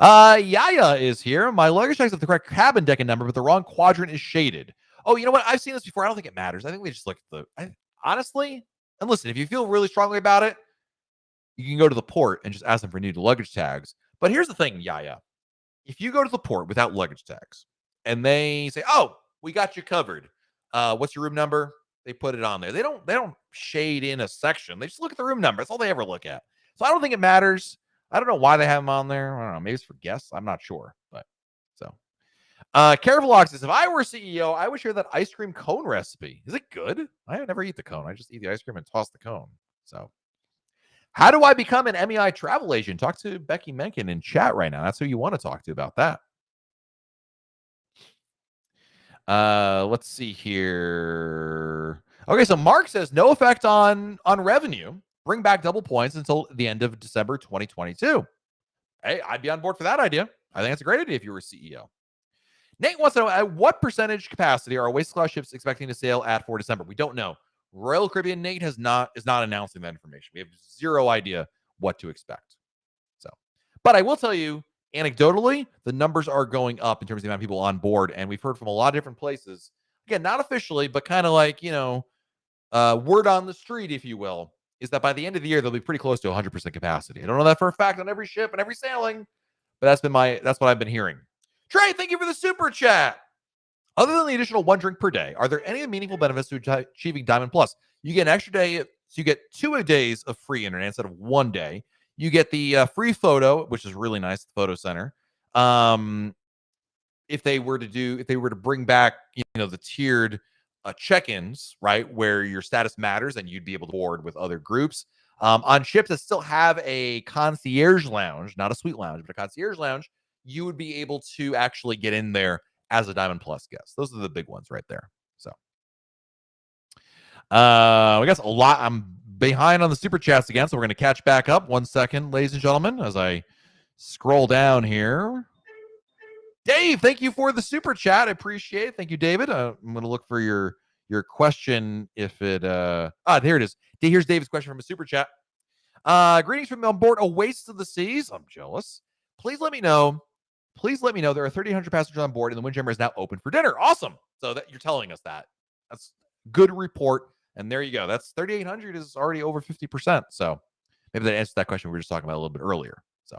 Yaya is here. My luggage checks have the correct cabin deck and number, but the wrong quadrant is shaded. Oh, you know what? I've seen this before. I don't think it matters. I think they just look at honestly, and listen, if you feel really strongly about it, you can go to the port and just ask them for new luggage tags. But here's the thing, Yaya. If you go to the port without luggage tags and they say, oh, we got you covered. What's your room number? They put it on there. They don't shade in a section. They just look at the room number. That's all they ever look at. So I don't think it matters. I don't know why they have them on there. I don't know. Maybe it's for guests. I'm not sure. But so Carevlog says, if I were CEO, I would share that ice cream cone recipe. Is it good? I never eat the cone. I just eat the ice cream and toss the cone. So how do I become an MEI travel agent? Talk to Becky Mencken in chat right now. That's who you want to talk to about that. Let's see here. Okay, so Mark says no effect on revenue. Bring back double points until the end of December 2022. Hey, I'd be on board for that idea. I think it's a great idea if you were CEO. Nate wants to know, at what percentage capacity are Oasis class ships expecting to sail at for December? We don't know. Royal Caribbean, Nate is not announcing that information. We have zero idea what to expect. So, but I will tell you, anecdotally, the numbers are going up in terms of the amount of people on board, and we've heard from a lot of different places. Again, not officially, but kind of like, word on the street, if you will, is that by the end of the year, they'll be pretty close to 100% capacity. I don't know that for a fact on every ship and every sailing, but that's what I've been hearing. Trey, thank you for the super chat. Other than the additional 1 drink per day, are there any meaningful benefits to achieving Diamond Plus? You get an extra day, so you get 2 days of free internet instead of 1 day. You get the free photo, which is really nice, the photo center. If they were to bring back, the tiered check-ins, right, where your status matters and you'd be able to board with other groups. On ships that still have a concierge lounge, not a suite lounge, but a concierge lounge, you would be able to actually get in there as a Diamond Plus guest. Those are the big ones right there. So, we got a lot. I'm behind on the super chats again, so we're going to catch back up. 1 second, ladies and gentlemen, as I scroll down here. Dave, thank you for the super chat. I appreciate it. Thank you, David. I'm going to look for your question if it here it is. Here's David's question from a super chat. Greetings from Onboard Oasis of the Seas. I'm jealous. Please let me know there are 3,800 passengers on board and the Windjammer is now open for dinner. Awesome. So that you're telling us that. That's good report. And there you go. That's 3,800 is already over 50%. So maybe that answers that question we were just talking about a little bit earlier. So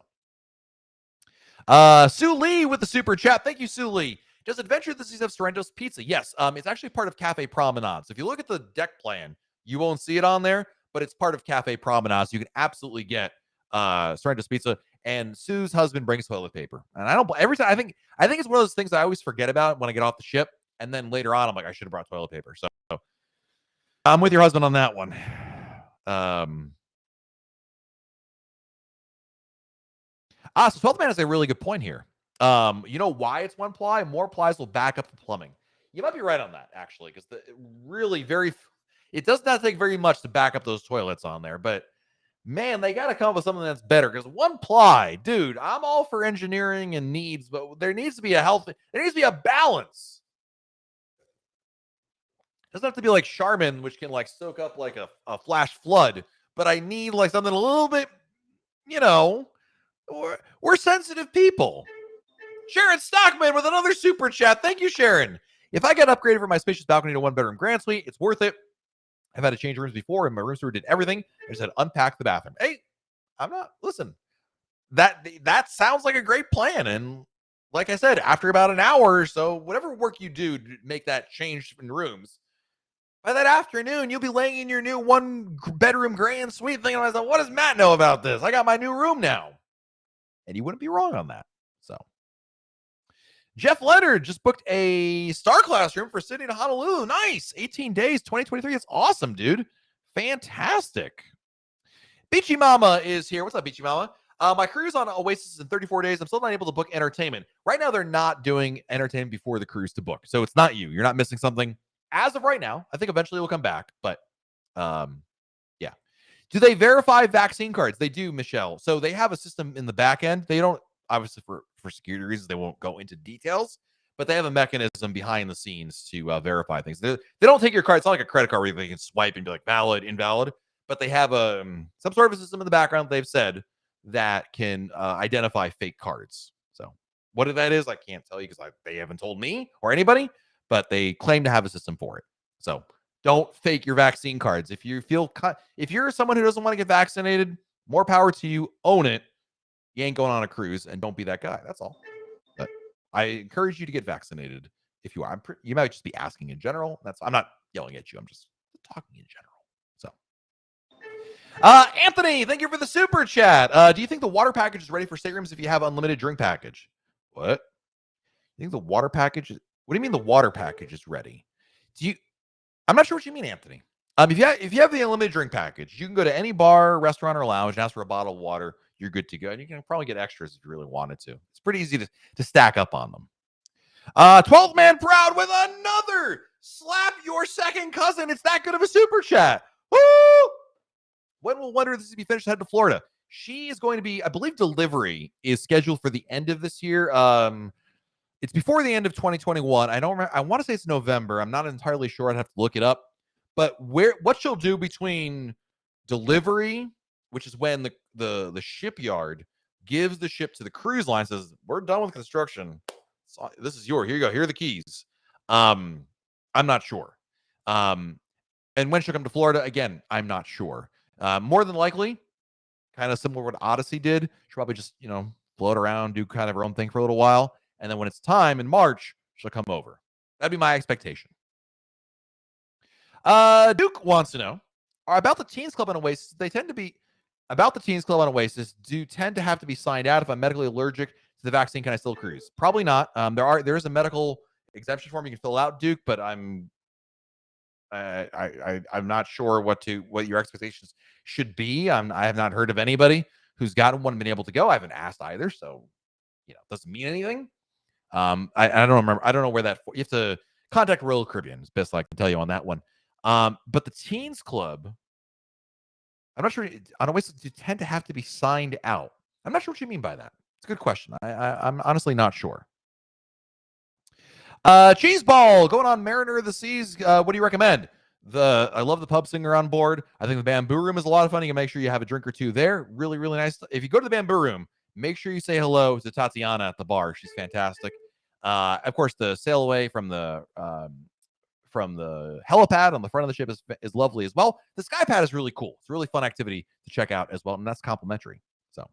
Sue Lee with the super chat. Thank you, Sue Lee. Does Adventure of the Seas have Sorrento's Pizza? Yes. It's actually part of Cafe Promenade. So if you look at the deck plan, you won't see it on there, but it's part of Cafe Promenade. So you can absolutely get Sorrento's Pizza. And Sue's husband brings toilet paper. And I don't every time I think it's one of those things I always forget about when I get off the ship. And then later on, I'm like, I should have brought toilet paper. So I'm with your husband on that one. So 12th Man has a really good point here. You know why it's one ply? More plies will back up the plumbing. You might be right on that, actually, because it does not take very much to back up those toilets on there. But man, they got to come up with something that's better. Because one ply, dude, I'm all for engineering and needs, but there needs to be a balance. It doesn't have to be like Charmin, which can like soak up like a flash flood. But I need like something a little bit, we're sensitive people. Sharon Stockman with another super chat. Thank you, Sharon. If I get upgraded from my spacious balcony to 1-bedroom grand suite, it's worth it. I've had to change rooms before, and my room steward did everything. I just had to unpack the bathroom. Hey, listen, that sounds like a great plan. And like I said, after about an hour or so, whatever work you do to make that change in rooms, by that afternoon, you'll be laying in your new 1-bedroom grand suite thinking to myself, what does Matt know about this? I got my new room now. And you wouldn't be wrong on that. So Jeff Leonard just booked a Star Classroom for Sydney to Honolulu. Nice. 18 days, 2023. That's awesome, dude. Fantastic. Beachy Mama is here. What's up, Beachy Mama? My cruise on Oasis is in 34 days. I'm still not able to book entertainment. Right now, they're not doing entertainment before the cruise to book. So it's not you. You're not missing something. As of right now, I think eventually it will come back. But yeah. Do they verify vaccine cards? They do, Michelle. So they have a system in the back end. They don't, obviously for security reasons, they won't go into details, but they have a mechanism behind the scenes to verify things. They don't take your card. It's not like a credit card where they can swipe and be like valid, invalid, but they have some sort of a system in the background, they've said, that can identify fake cards. So what that is, I can't tell you because they haven't told me or anybody, but they claim to have a system for it. So don't fake your vaccine cards. If you're someone who doesn't want to get vaccinated, more power to you. Own it. You ain't going on a cruise, and don't be that guy. That's all. But I encourage you to get vaccinated if you are. You might just be asking in general. I'm not yelling at you. I'm just talking in general. So, Anthony, thank you for the super chat. Do you think the water package is ready for staterooms if you have unlimited drink package? What? You think the water package? What do you mean the water package is ready? I'm not sure what you mean, Anthony. If you have the unlimited drink package, you can go to any bar, restaurant, or lounge and ask for a bottle of water. You're good to go. And you can probably get extras if you really wanted to. It's pretty easy to stack up on them. 12th Man Proud with another slap your second cousin. It's that good of a super chat. Woo! When will Wonder this be finished? Head to Florida. She is going to be, I believe, delivery is scheduled for the end of this year. It's before the end of 2021. I don't remember. I want to say it's November. I'm not entirely sure. I'd have to look it up. But what she'll do between delivery, which is when the shipyard gives the ship to the cruise line, says, we're done with construction. So this is yours. Here you go. Here are the keys. I'm not sure. And when she'll come to Florida, again, I'm not sure. More than likely, kind of similar to what Odyssey did. She'll probably just, float around, do kind of her own thing for a little while. And then when it's time in March, she'll come over. That'd be my expectation. Duke wants to know about the Teens Club on Oasis. They tend to be about the Teens Club on Oasis. Do tend to have to be signed out if I'm medically allergic to the vaccine. Can I still cruise? Probably not. There is a medical exemption form you can fill out, Duke, but I'm I'm not sure what your expectations should be. I have not heard of anybody who's gotten one and been able to go. I haven't asked either, so it doesn't mean anything. I don't remember. I don't know where that. You have to contact Royal Caribbean. Is best I can tell you on that one. But the Teens Club, I'm not sure. On Oasis, you tend to have to be signed out. I'm not sure what you mean by that. It's a good question. I'm honestly not sure. Cheese Ball going on Mariner of the Seas. What do you recommend? I love the pub singer on board. I think the Bamboo Room is a lot of fun. You can make sure you have a drink or two there. Really, really nice. If you go to the Bamboo Room, make sure you say hello to Tatiana at the bar. She's fantastic. Of course, the sail away from the helipad on the front of the ship is lovely as well. The sky pad is really cool. It's a really fun activity to check out as well, and that's complimentary. So,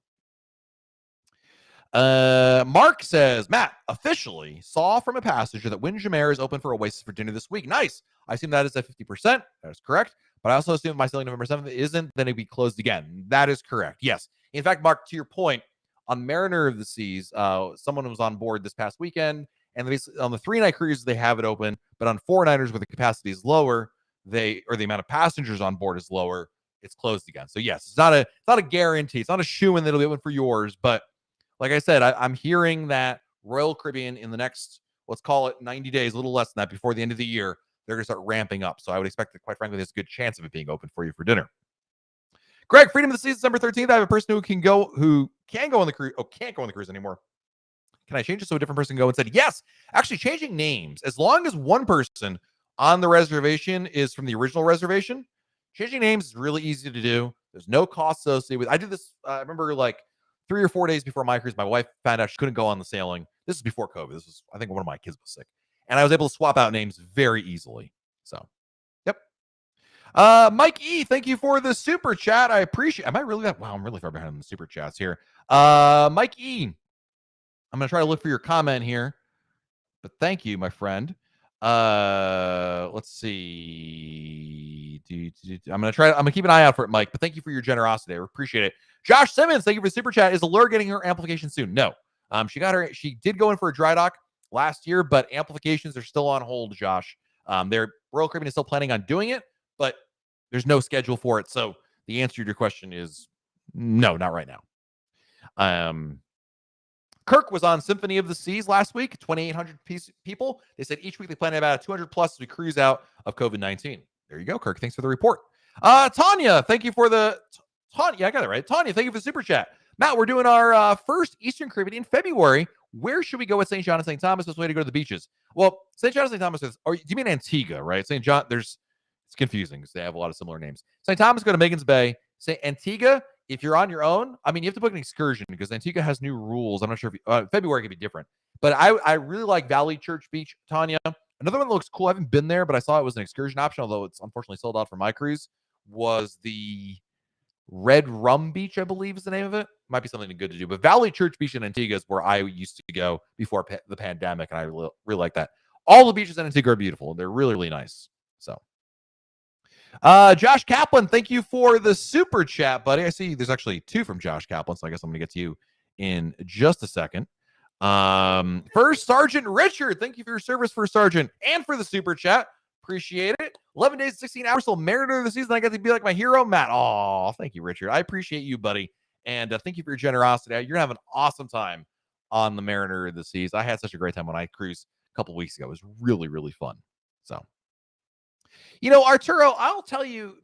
Mark says, Matt, officially saw from a passenger that Windjammer is open for Oasis for dinner this week. Nice. I assume that is at 50%. That is correct. But I also assume if my sailing November 7th isn't, then it'd be closed again. That is correct. Yes. In fact, Mark, to your point, on Mariner of the Seas, someone was on board this past weekend, and on the 3-night cruises, they have it open, but on 4-nighters where the capacity is lower, the amount of passengers on board is lower, it's closed again. So yes, it's not a guarantee. It's not a shoo-in that'll be open for yours, but like I said, I'm hearing that Royal Caribbean in the next, let's call it 90 days, a little less than that, before the end of the year, they're going to start ramping up. So I would expect that, quite frankly, there's a good chance of it being open for you for dinner. Greg, Freedom of the Seas, December 13th. I have a person who can't go on the cruise. Oh, can't go on the cruise anymore. Can I change it so a different person can go? And said, yes. Actually, changing names, as long as one person on the reservation is from the original reservation, changing names is really easy to do. There's no cost associated with it. I did this, I remember like 3 or 4 days before my cruise, my wife found out she couldn't go on the sailing. This is before COVID. This was, I think, one of my kids was sick. And I was able to swap out names very easily. So, yep. Mike E, thank you for the super chat. I appreciate. Am I really that? Wow, I'm really far behind on the super chats here. Mike E, I'm going to try to look for your comment here. But thank you, my friend. Let's see. I'm gonna keep an eye out for it, Mike. But thank you for your generosity. I appreciate it. Josh Simmons, thank you for the super chat. Is Allure getting her amplification soon? No. She did go in for a dry dock last year, but amplifications are still on hold, Josh. Royal Caribbean is still planning on doing it, but there's no schedule for it. So the answer to your question is no, not right now. Kirk was on Symphony of the Seas last week, 2,800 people. They said each week they plan about 200 plus as we cruise out of COVID-19. There you go, Kirk. Thanks for the report. Tanya, thank you for Tanya, I got it right. Tanya, thank you for the super chat. Matt, we're doing our first Eastern Caribbean in February. Where should we go at St. John and St. Thomas? Best way to go to the beaches? Well, St. John and St. Thomas do you mean Antigua, right? St. John, it's confusing because they have a lot of similar names. St. Thomas, go to Magens Bay. St. Antigua, if you're on your own, I mean, you have to book an excursion because Antigua has new rules. I'm not sure if February could be different, but I really like Valley Church Beach, Tanya. Another one that looks cool. I haven't been there, but I saw it was an excursion option, although it's unfortunately sold out for my cruise. Was the Red Rum Beach, I believe is the name of it. Might be something good to do. But Valley Church Beach in Antigua is where I used to go before the pandemic, and I really like that. All the beaches in Antigua are beautiful. They're really, really nice. So, Josh Kaplan, thank you for the super chat, buddy. I see there's actually 2 from Josh Kaplan, so I guess I'm going to get to you in just a second. First Sergeant Richard, thank you for your service, First Sergeant, and for the super chat. Appreciate it. 11 days, 16 hours till Mariner of the Season. I get to be like my hero, Matt. Oh, thank you, Richard. I appreciate you, buddy. And thank you for your generosity. You're going to have an awesome time on the Mariner of the Seas. I had such a great time when I cruised a couple weeks ago. It was really, really fun. So, Arturo, I'll tell you,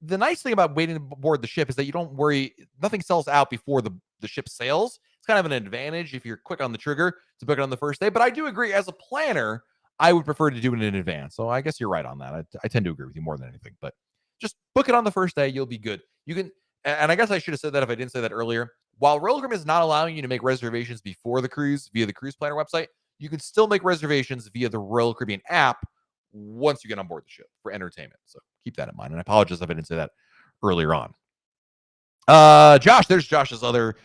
the nice thing about waiting aboard the ship is that you don't worry. Nothing sells out before the ship sails. It's kind of an advantage if you're quick on the trigger to book it on the first day. But I do agree, as a planner, I would prefer to do it in advance. So I guess you're right on that. I tend to agree with you more than anything. But just book it on the first day. You'll be good. You can, and I guess I should have said that if I didn't say that earlier. While Royal Caribbean is not allowing you to make reservations before the cruise via the cruise planner website, you can still make reservations via the Royal Caribbean app once you get on board the ship for entertainment. So keep that in mind. And I apologize if I didn't say that earlier on. Josh, there's Josh's other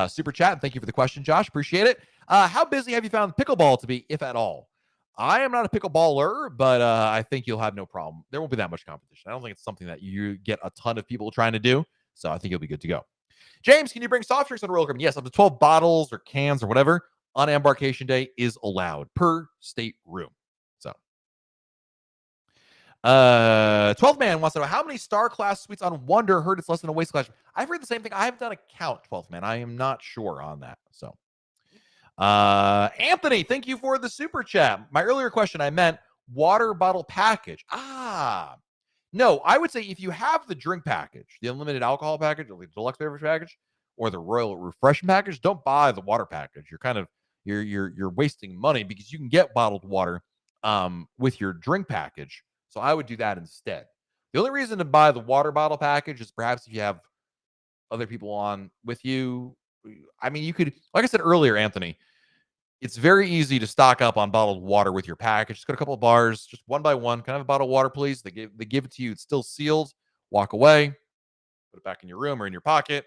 super chat. Thank you for the question, Josh. Appreciate it. How busy have you found pickleball to be, if at all? I am not a pickleballer, but I think you'll have no problem. There won't be that much competition. I don't think it's something that you get a ton of people trying to do. So I think you'll be good to go. James, can you bring soft drinks on Royal Caribbean? Yes, up to 12 bottles or cans or whatever on embarkation day is allowed per state room. So, 12th man wants to know how many star class suites on Wonder. Heard it's less than a waste class. I've heard the same thing. I haven't done a count, 12th man. I am not sure on that. So, Anthony, thank you for the super chat. My earlier question, I meant water bottle package. No, I would say if you have the drink package, the unlimited alcohol package, or the deluxe beverage package, or the royal refreshment package, don't buy the water package. You're kind of you're wasting money because you can get bottled water with your drink package. So I would do that instead. The only reason to buy the water bottle package is perhaps if you have other people on with you. I mean, you could, like I said earlier, Anthony, it's very easy to stock up on bottled water with your package. Just go to a couple of bars, just one by one. Can I have a bottle of water, please? They give it to you. It's still sealed. Walk away, put it back in your room or in your pocket.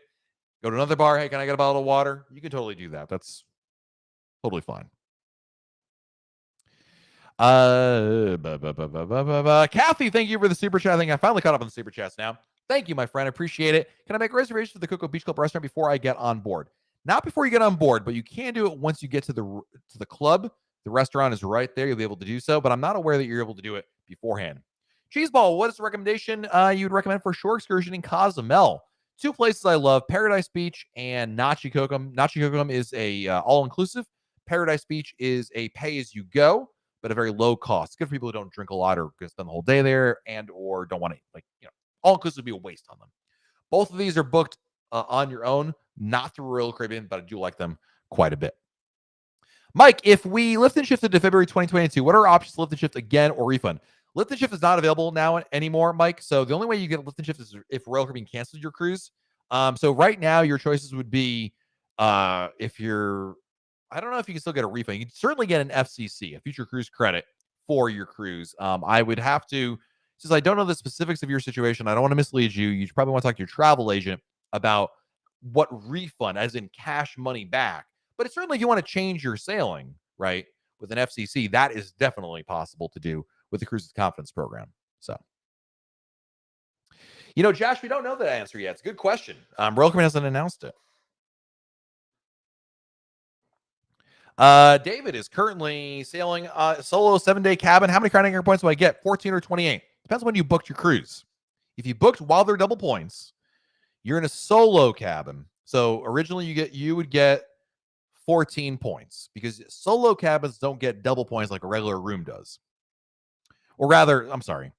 Go to another bar. Hey, can I get a bottle of water? You can totally do that. That's totally fine. Kathy, thank you for the super chat. I think I finally caught up on the super chats now. Thank you, my friend. I appreciate it. Can I make a reservation for the Cocoa Beach Club restaurant before I get on board? Not before you get on board, but you can do it once you get to the club. The restaurant is right there. You'll be able to do so, but I'm not aware that you're able to do it beforehand. Cheeseball, what is the recommendation you'd recommend for shore excursion in Cozumel? Two places I love, Paradise Beach and Nachi Kokum. Nachi Kokum is a all-inclusive. Paradise Beach is a pay-as-you-go, but a very low cost. It's good for people who don't drink a lot or can spend the whole day there and or don't want to, all-inclusive would be a waste on them. Both of these are booked on your own, not through Royal Caribbean, but I do like them quite a bit. Mike, if we lift and shifted to February 2022, what are options to lift and shift again or refund? Lift and shift is not available now anymore, Mike. So the only way you get lift and shift is if Royal Caribbean cancels your cruise. So right now, your choices would be if you're, I don't know if you can still get a refund. You can certainly get an FCC, a future cruise credit for your cruise. I would have to, since I don't know the specifics of your situation, I don't want to mislead you. You probably want to talk to your travel agent about what refund, as in cash money back. But it's certainly if you want to change your sailing, right, with an FCC, that is definitely possible to do with the Cruises Confidence program. So, Josh, we don't know the answer yet. It's a good question. Royal Caribbean hasn't announced it. David is currently sailing solo 7-day cabin. How many Crown Anchor points do I get? 14 or 28? Depends on when you booked your cruise. If you booked while they're double points, you're in a solo cabin. So originally you would get 14 points because solo cabins don't get double points like a regular room does. Or rather, I'm sorry.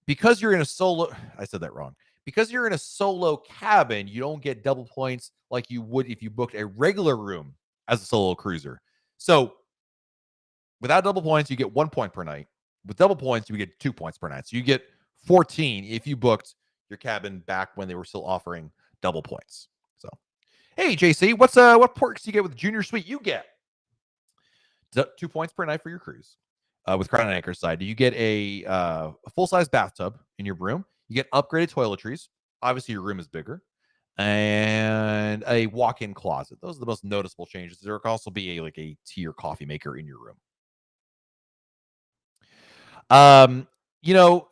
Because you're in a solo, I said that wrong. Because you're in a solo cabin, you don't get double points like you would if you booked a regular room as a solo cruiser. So without double points, you get 1 point per night. With double points, you get 2 points per night. So you get 14 if you booked your cabin back when they were still offering double points. So, hey, JC, what perks do you get with Junior Suite? You get 2 points per night for your cruise. With Crown Anchor side, you get a full-size bathtub in your room. You get upgraded toiletries. Obviously, your room is bigger. And a walk-in closet. Those are the most noticeable changes. There can also be a tea or coffee maker in your room.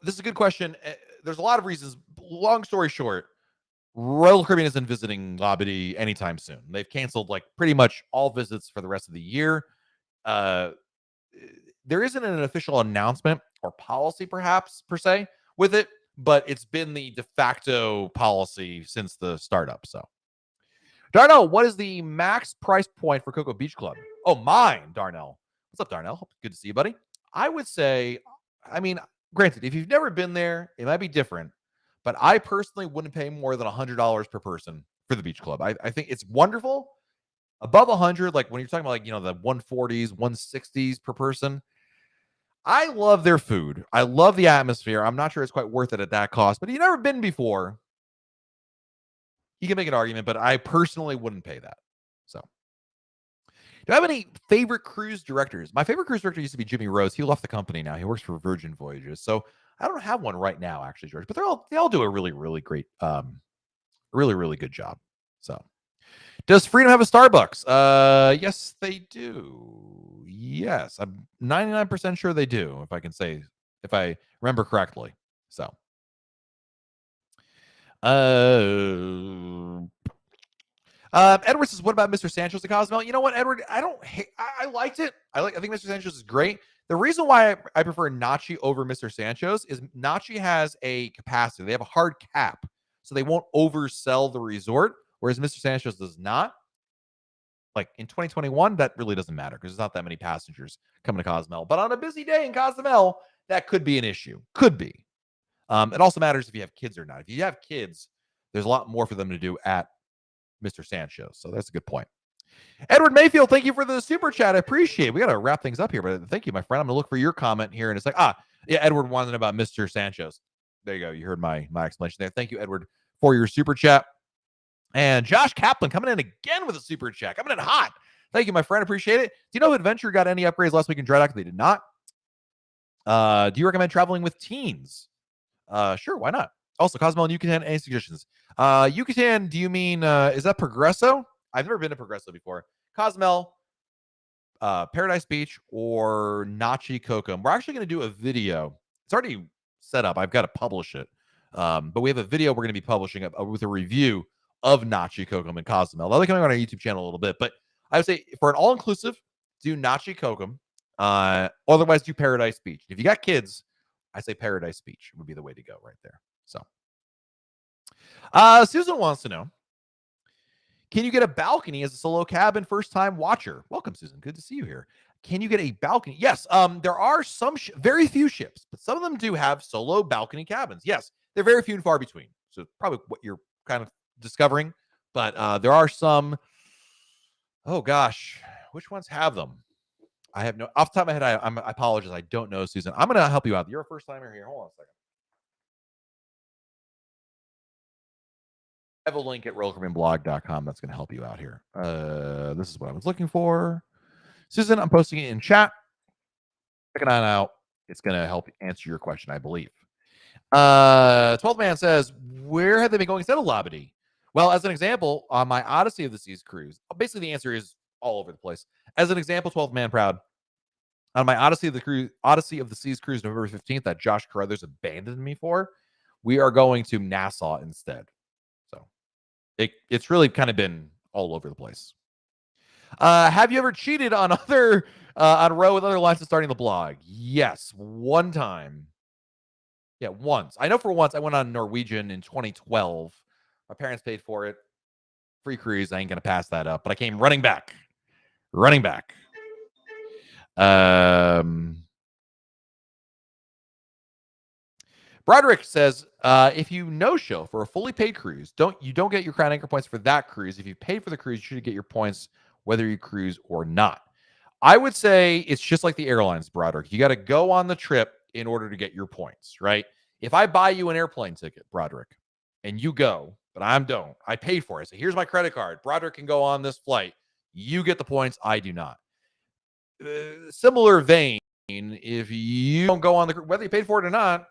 This is a good question. There's a lot of reasons. Long story short, Royal Caribbean isn't visiting Labadee anytime soon. They've canceled pretty much all visits for the rest of the year. There isn't an official announcement or policy, perhaps, per se, with it, but it's been the de facto policy since the startup. So, Darnell, what is the max price point for Cocoa Beach Club? Oh, mine, Darnell. What's up, Darnell? Good to see you, buddy. I would say, granted, if you've never been there, it might be different, but I personally wouldn't pay more than $100 per person for the beach club. I think it's wonderful. Above 100, when you're talking about the 140s, 160s per person, I love their food. I love the atmosphere. I'm not sure it's quite worth it at that cost, but if you've never been before, you can make an argument, but I personally wouldn't pay that. So, do I have any favorite cruise directors? My favorite cruise director used to be Jimmy Rose. He left the company now. He works for Virgin Voyages. So I don't have one right now, actually, George, but they all do a really, really great, really, really good job. So, does Freedom have a Starbucks? Yes, they do. Yes, I'm 99% sure they do, if I remember correctly. So, Edward says, what about Mr. Sanchez at Cozumel? You know what, Edward? I don't hate. I liked it. I think Mr. Sanchez is great. The reason why I prefer Nachi over Mr. Sanchez is Nachi has a capacity. They have a hard cap, so they won't oversell the resort, whereas Mr. Sanchez does not. Like in 2021, that really doesn't matter because there's not that many passengers coming to Cozumel. But on a busy day in Cozumel, that could be an issue. Could be. It also matters if you have kids or not. If you have kids, there's a lot more for them to do at Mr. Sanchez. So that's a good point. Edward Mayfield, thank you for the super chat. I appreciate it. We got to wrap things up here, but thank you, my friend. I'm going to look for your comment here. And it's like, yeah, Edward wanted about Mr. Sanchez. There you go. You heard my explanation there. Thank you, Edward, for your super chat. And Josh Kaplan coming in again with a super chat. Coming in hot. Thank you, my friend. Appreciate it. Do you know if Adventure got any upgrades last week in Dry Dock? They did not. Do you recommend traveling with teens? Sure, why not? Also, Cozumel and Yucatan, any suggestions? Yucatan, do you mean, is that Progresso? I've never been to Progresso before. Cozumel, Paradise Beach, or Nachi Cocum. We're actually going to do a video. It's already set up. I've got to publish it. But we have a video we're going to be publishing with a review of Nachi Cocum and Cozumel. That'll be coming on our YouTube channel a little bit. But I would say for an all-inclusive, do Nachi Cocum. Otherwise, do Paradise Beach. If you got kids, I say Paradise Beach would be the way to go right there. So, Susan wants to know, can you get a balcony as a solo cabin first-time watcher? Welcome, Susan. Good to see you here. Can you get a balcony? Yes. There are some, very few ships, but some of them do have solo balcony cabins. Yes, they're very few and far between. So probably what you're kind of discovering, but there are some. Oh gosh, which ones have them? I have no off the top of my head. I apologize. I don't know, Susan. I'm going to help you out. You're a first timer here. Hold on a second. I have a link at rollcreamblog.com that's going to help you out here. This is what I was looking for. Susan, I'm posting it in chat. Check it out. It's going to help answer your question, I believe. 12th Man says, where have they been going instead of Labadee? Well, as an example, on my Odyssey of the Seas cruise, basically the answer is all over the place. As an example, 12th Man Proud, on my Odyssey of the Seas cruise, November 15th, that Josh Carruthers abandoned me for, we are going to Nassau instead. So it's really kind of been all over the place. Have you ever cheated on on row with other lines of starting the blog? Yes, one time. Yeah, once. I know for once I went on Norwegian in 2012. My parents paid for it. Free cruise. I ain't going to pass that up. But I came running back. Broderick says, if you no-show for a fully paid cruise, you don't get your Crown Anchor points for that cruise. If you paid for the cruise, you should get your points whether you cruise or not. I would say it's just like the airlines, Broderick. You got to go on the trip in order to get your points, right? If I buy you an airplane ticket, Broderick, and you go, but I paid for it. So here's my credit card. Broderick can go on this flight. You get the points. I do not. Similar vein, if you don't go on the, whether you paid for it or not,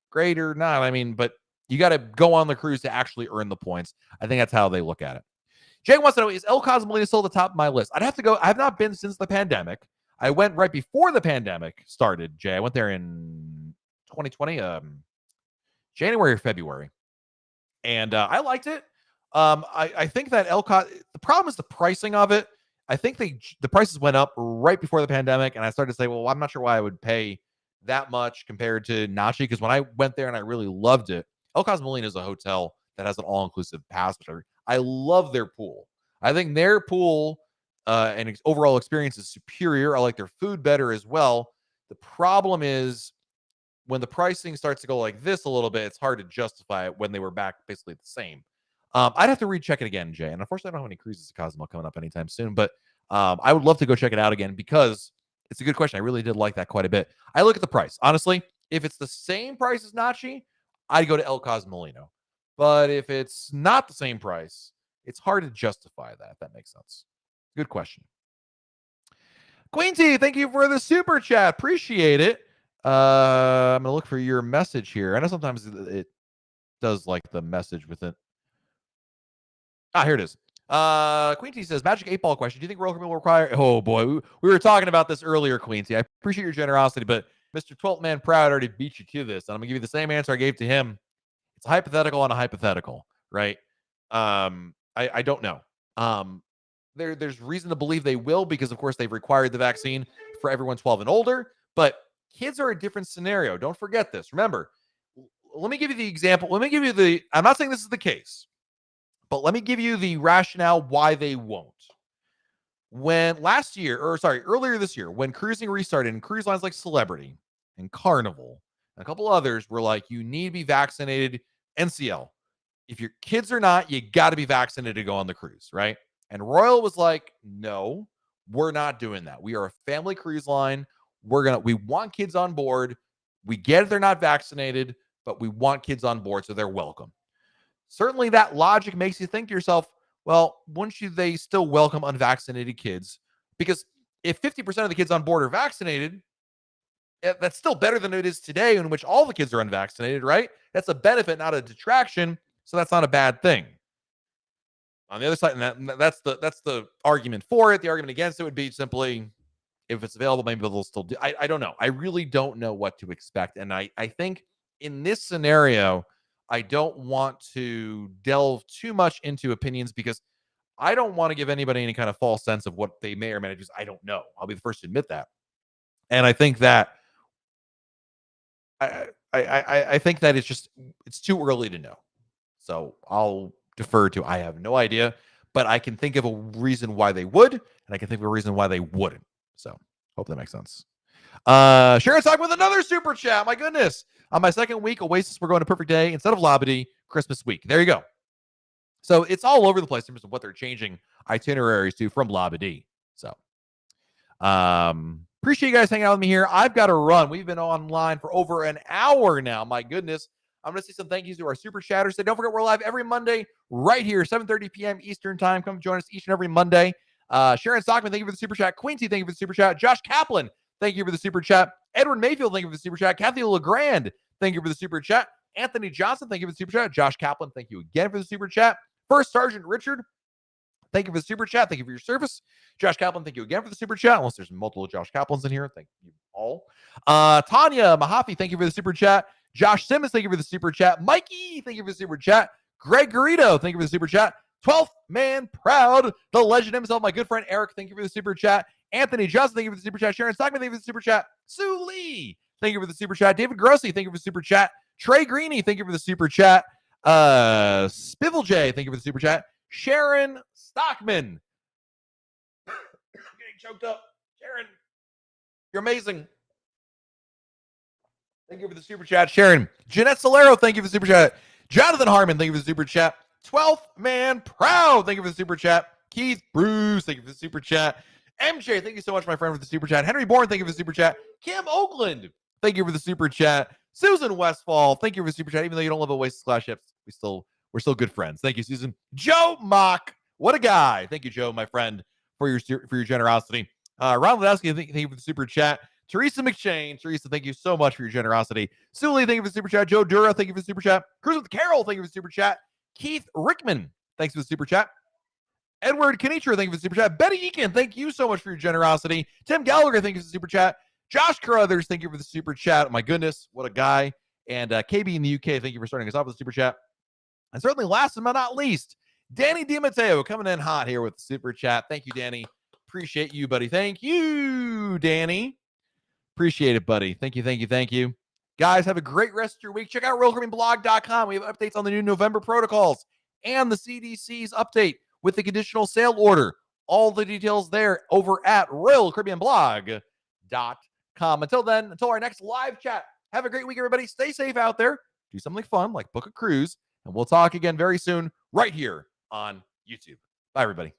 great or not, I mean, but you got to go on the cruise to actually earn the points. I think that's how they look at it. Jay wants to know, is El Cozumel still at the top of my list? I'd have to go. I have not been since the pandemic. I went right before the pandemic started, Jay. I went there in 2020, January or February. And I liked it. I think that the problem is the pricing of it. I think the prices went up right before the pandemic, and I started to say, well, I'm not sure why I would pay that much compared to Nachi, because when I went there and I really loved it, El Cozumel is a hotel that has an all-inclusive pass, which I love their pool. I think their pool and overall experience is superior. I like their food better as well. The problem is when the pricing starts to go like this a little bit, it's hard to justify it when they were back basically the same. I'd have to recheck it again, Jay. And unfortunately, I don't have any cruises to Cozumel coming up anytime soon, but I would love to go check it out again because it's a good question. I really did like that quite a bit. I look at the price. Honestly, if it's the same price as Nachi, I'd go to El Cozumel. But if it's not the same price, it's hard to justify that, if that makes sense. Good question. Queen T, thank you for the super chat. Appreciate it. I'm going to look for your message here. I know sometimes it does like the message with it. Here it is. Queen T says, Magic 8 Ball question. Do you think Royal Caribbean will require... Oh, boy. We were talking about this earlier, Queen T. I appreciate your generosity, but Mr. 12th Man Proud already beat you to this, and I'm going to give you the same answer I gave to him. It's a hypothetical on a hypothetical, right? I don't know. Um, there's reason to believe they will because, of course, they've required the vaccine for everyone 12 and older. But kids are a different scenario. Don't forget this. Remember, let me give you the example. Let me give you the. I'm not saying this is the case, but let me give you the rationale why they won't. When earlier this year, when cruising restarted and cruise lines like Celebrity and Carnival and a couple others were like, you need to be vaccinated, NCL. If your kids are not, you got to be vaccinated to go on the cruise, right? And Royal was like, no, we're not doing that. We are a family cruise line. We want kids on board. We get it, they're not vaccinated, but we want kids on board, so they're welcome. Certainly that logic makes you think to yourself, well, wouldn't they still welcome unvaccinated kids? Because if 50% of the kids on board are vaccinated, that's still better than it is today, in which all the kids are unvaccinated, right? That's a benefit, not a detraction. So that's not a bad thing. On the other side, and that's the argument for it. The argument against it would be simply, if it's available, maybe they'll still do. I don't know. I really don't know what to expect. And I think in this scenario, I don't want to delve too much into opinions because I don't want to give anybody any kind of false sense of what they may or may not do. I don't know. I'll be the first to admit that. And I think that I think that it's too early to know. So I'll defer to I have no idea, but I can think of a reason why they would, and I can think of a reason why they wouldn't. So hope that makes sense. Sharon's talking with another super chat. My goodness. On my second week, Oasis, we're going to Perfect Day instead of Labadee Christmas week. There you go. So it's all over the place in terms of what they're changing itineraries to from Labadee. So appreciate you guys hanging out with me here. I've got to run. We've been online for over an hour now. My goodness. I'm going to say some thank yous to our super chatters. So don't forget, we're live every Monday right here, 7:30 p.m. Eastern time. Come join us each and every Monday. Sharon Stockman, thank you for the super chat. Quincy, thank you for the super chat. Josh Kaplan, thank you for the super chat. Edward Mayfield, thank you for the super chat. Kathy LeGrand, thank you for the super chat. Anthony Johnson, thank you for the super chat. Josh Kaplan, thank you again for the super chat. First Sergeant Richard, thank you for the super chat. Thank you for your service. Josh Kaplan, thank you again for the super chat. Unless there's multiple Josh Kaplans in here, thank you all. Tanya Mahaffey, thank you for the super chat. Josh Simmons, thank you for the super chat. Mikey, thank you for the super chat. Greg Garrido, thank you for the super chat. 12th man proud, the legend himself, my good friend Eric, thank you for the super chat. Anthony Johnson, thank you for the super chat. Sharon Stockman, thank you for the super chat. Sue Lee, thank you for the super chat. David Grossi, thank you for the super chat. Trey Greeny, thank you for the super chat. Spivel J, thank you for the super chat. Sharon Stockman. I'm getting choked up. Sharon, you're amazing. Thank you for the super chat, Sharon. Jeanette Solero, thank you for the super chat. Jonathan Harmon, thank you for the super chat. 12th man proud, thank you for the super chat. Keith Bruce, thank you for the super chat. MJ, thank you so much, my friend, for the super chat. Henry Bourne, thank you for the super chat. Kim Oakland, thank you for the super chat. Susan Westfall, thank you for the super chat. Even though you don't live at Oasis/Ships, we're still good friends. Thank you, Susan. Joe Mock, what a guy. Thank you, Joe, my friend, for your generosity. Ron Ledowski, thank you for the super chat. Teresa McShane. Teresa, thank you so much for your generosity. Sully, thank you for the super chat. Joe Dura, thank you for the super chat. Cruise with Carol, thank you for the super chat. Keith Rickman, thanks for the super chat. Edward Kanitra, thank you for the super chat. Betty Eakin, thank you so much for your generosity. Tim Gallagher, thank you for the super chat. Josh Carruthers, thank you for the super chat. My goodness, what a guy. And KB in the UK, thank you for starting us off with the super chat. And certainly last but not least, Danny DiMatteo coming in hot here with the super chat. Thank you, Danny. Appreciate you, buddy. Thank you, Danny. Appreciate it, buddy. Thank you, thank you, thank you. Guys, have a great rest of your week. Check out RoyalCaribbeanBlog.com. We have updates on the new November protocols and the CDC's update with the conditional sale order. All the details there over at RoyalCaribbeanBlog.com. Until then, until our next live chat, have a great week, everybody. Stay safe out there. Do something fun like book a cruise. And we'll talk again very soon right here on YouTube. Bye, everybody.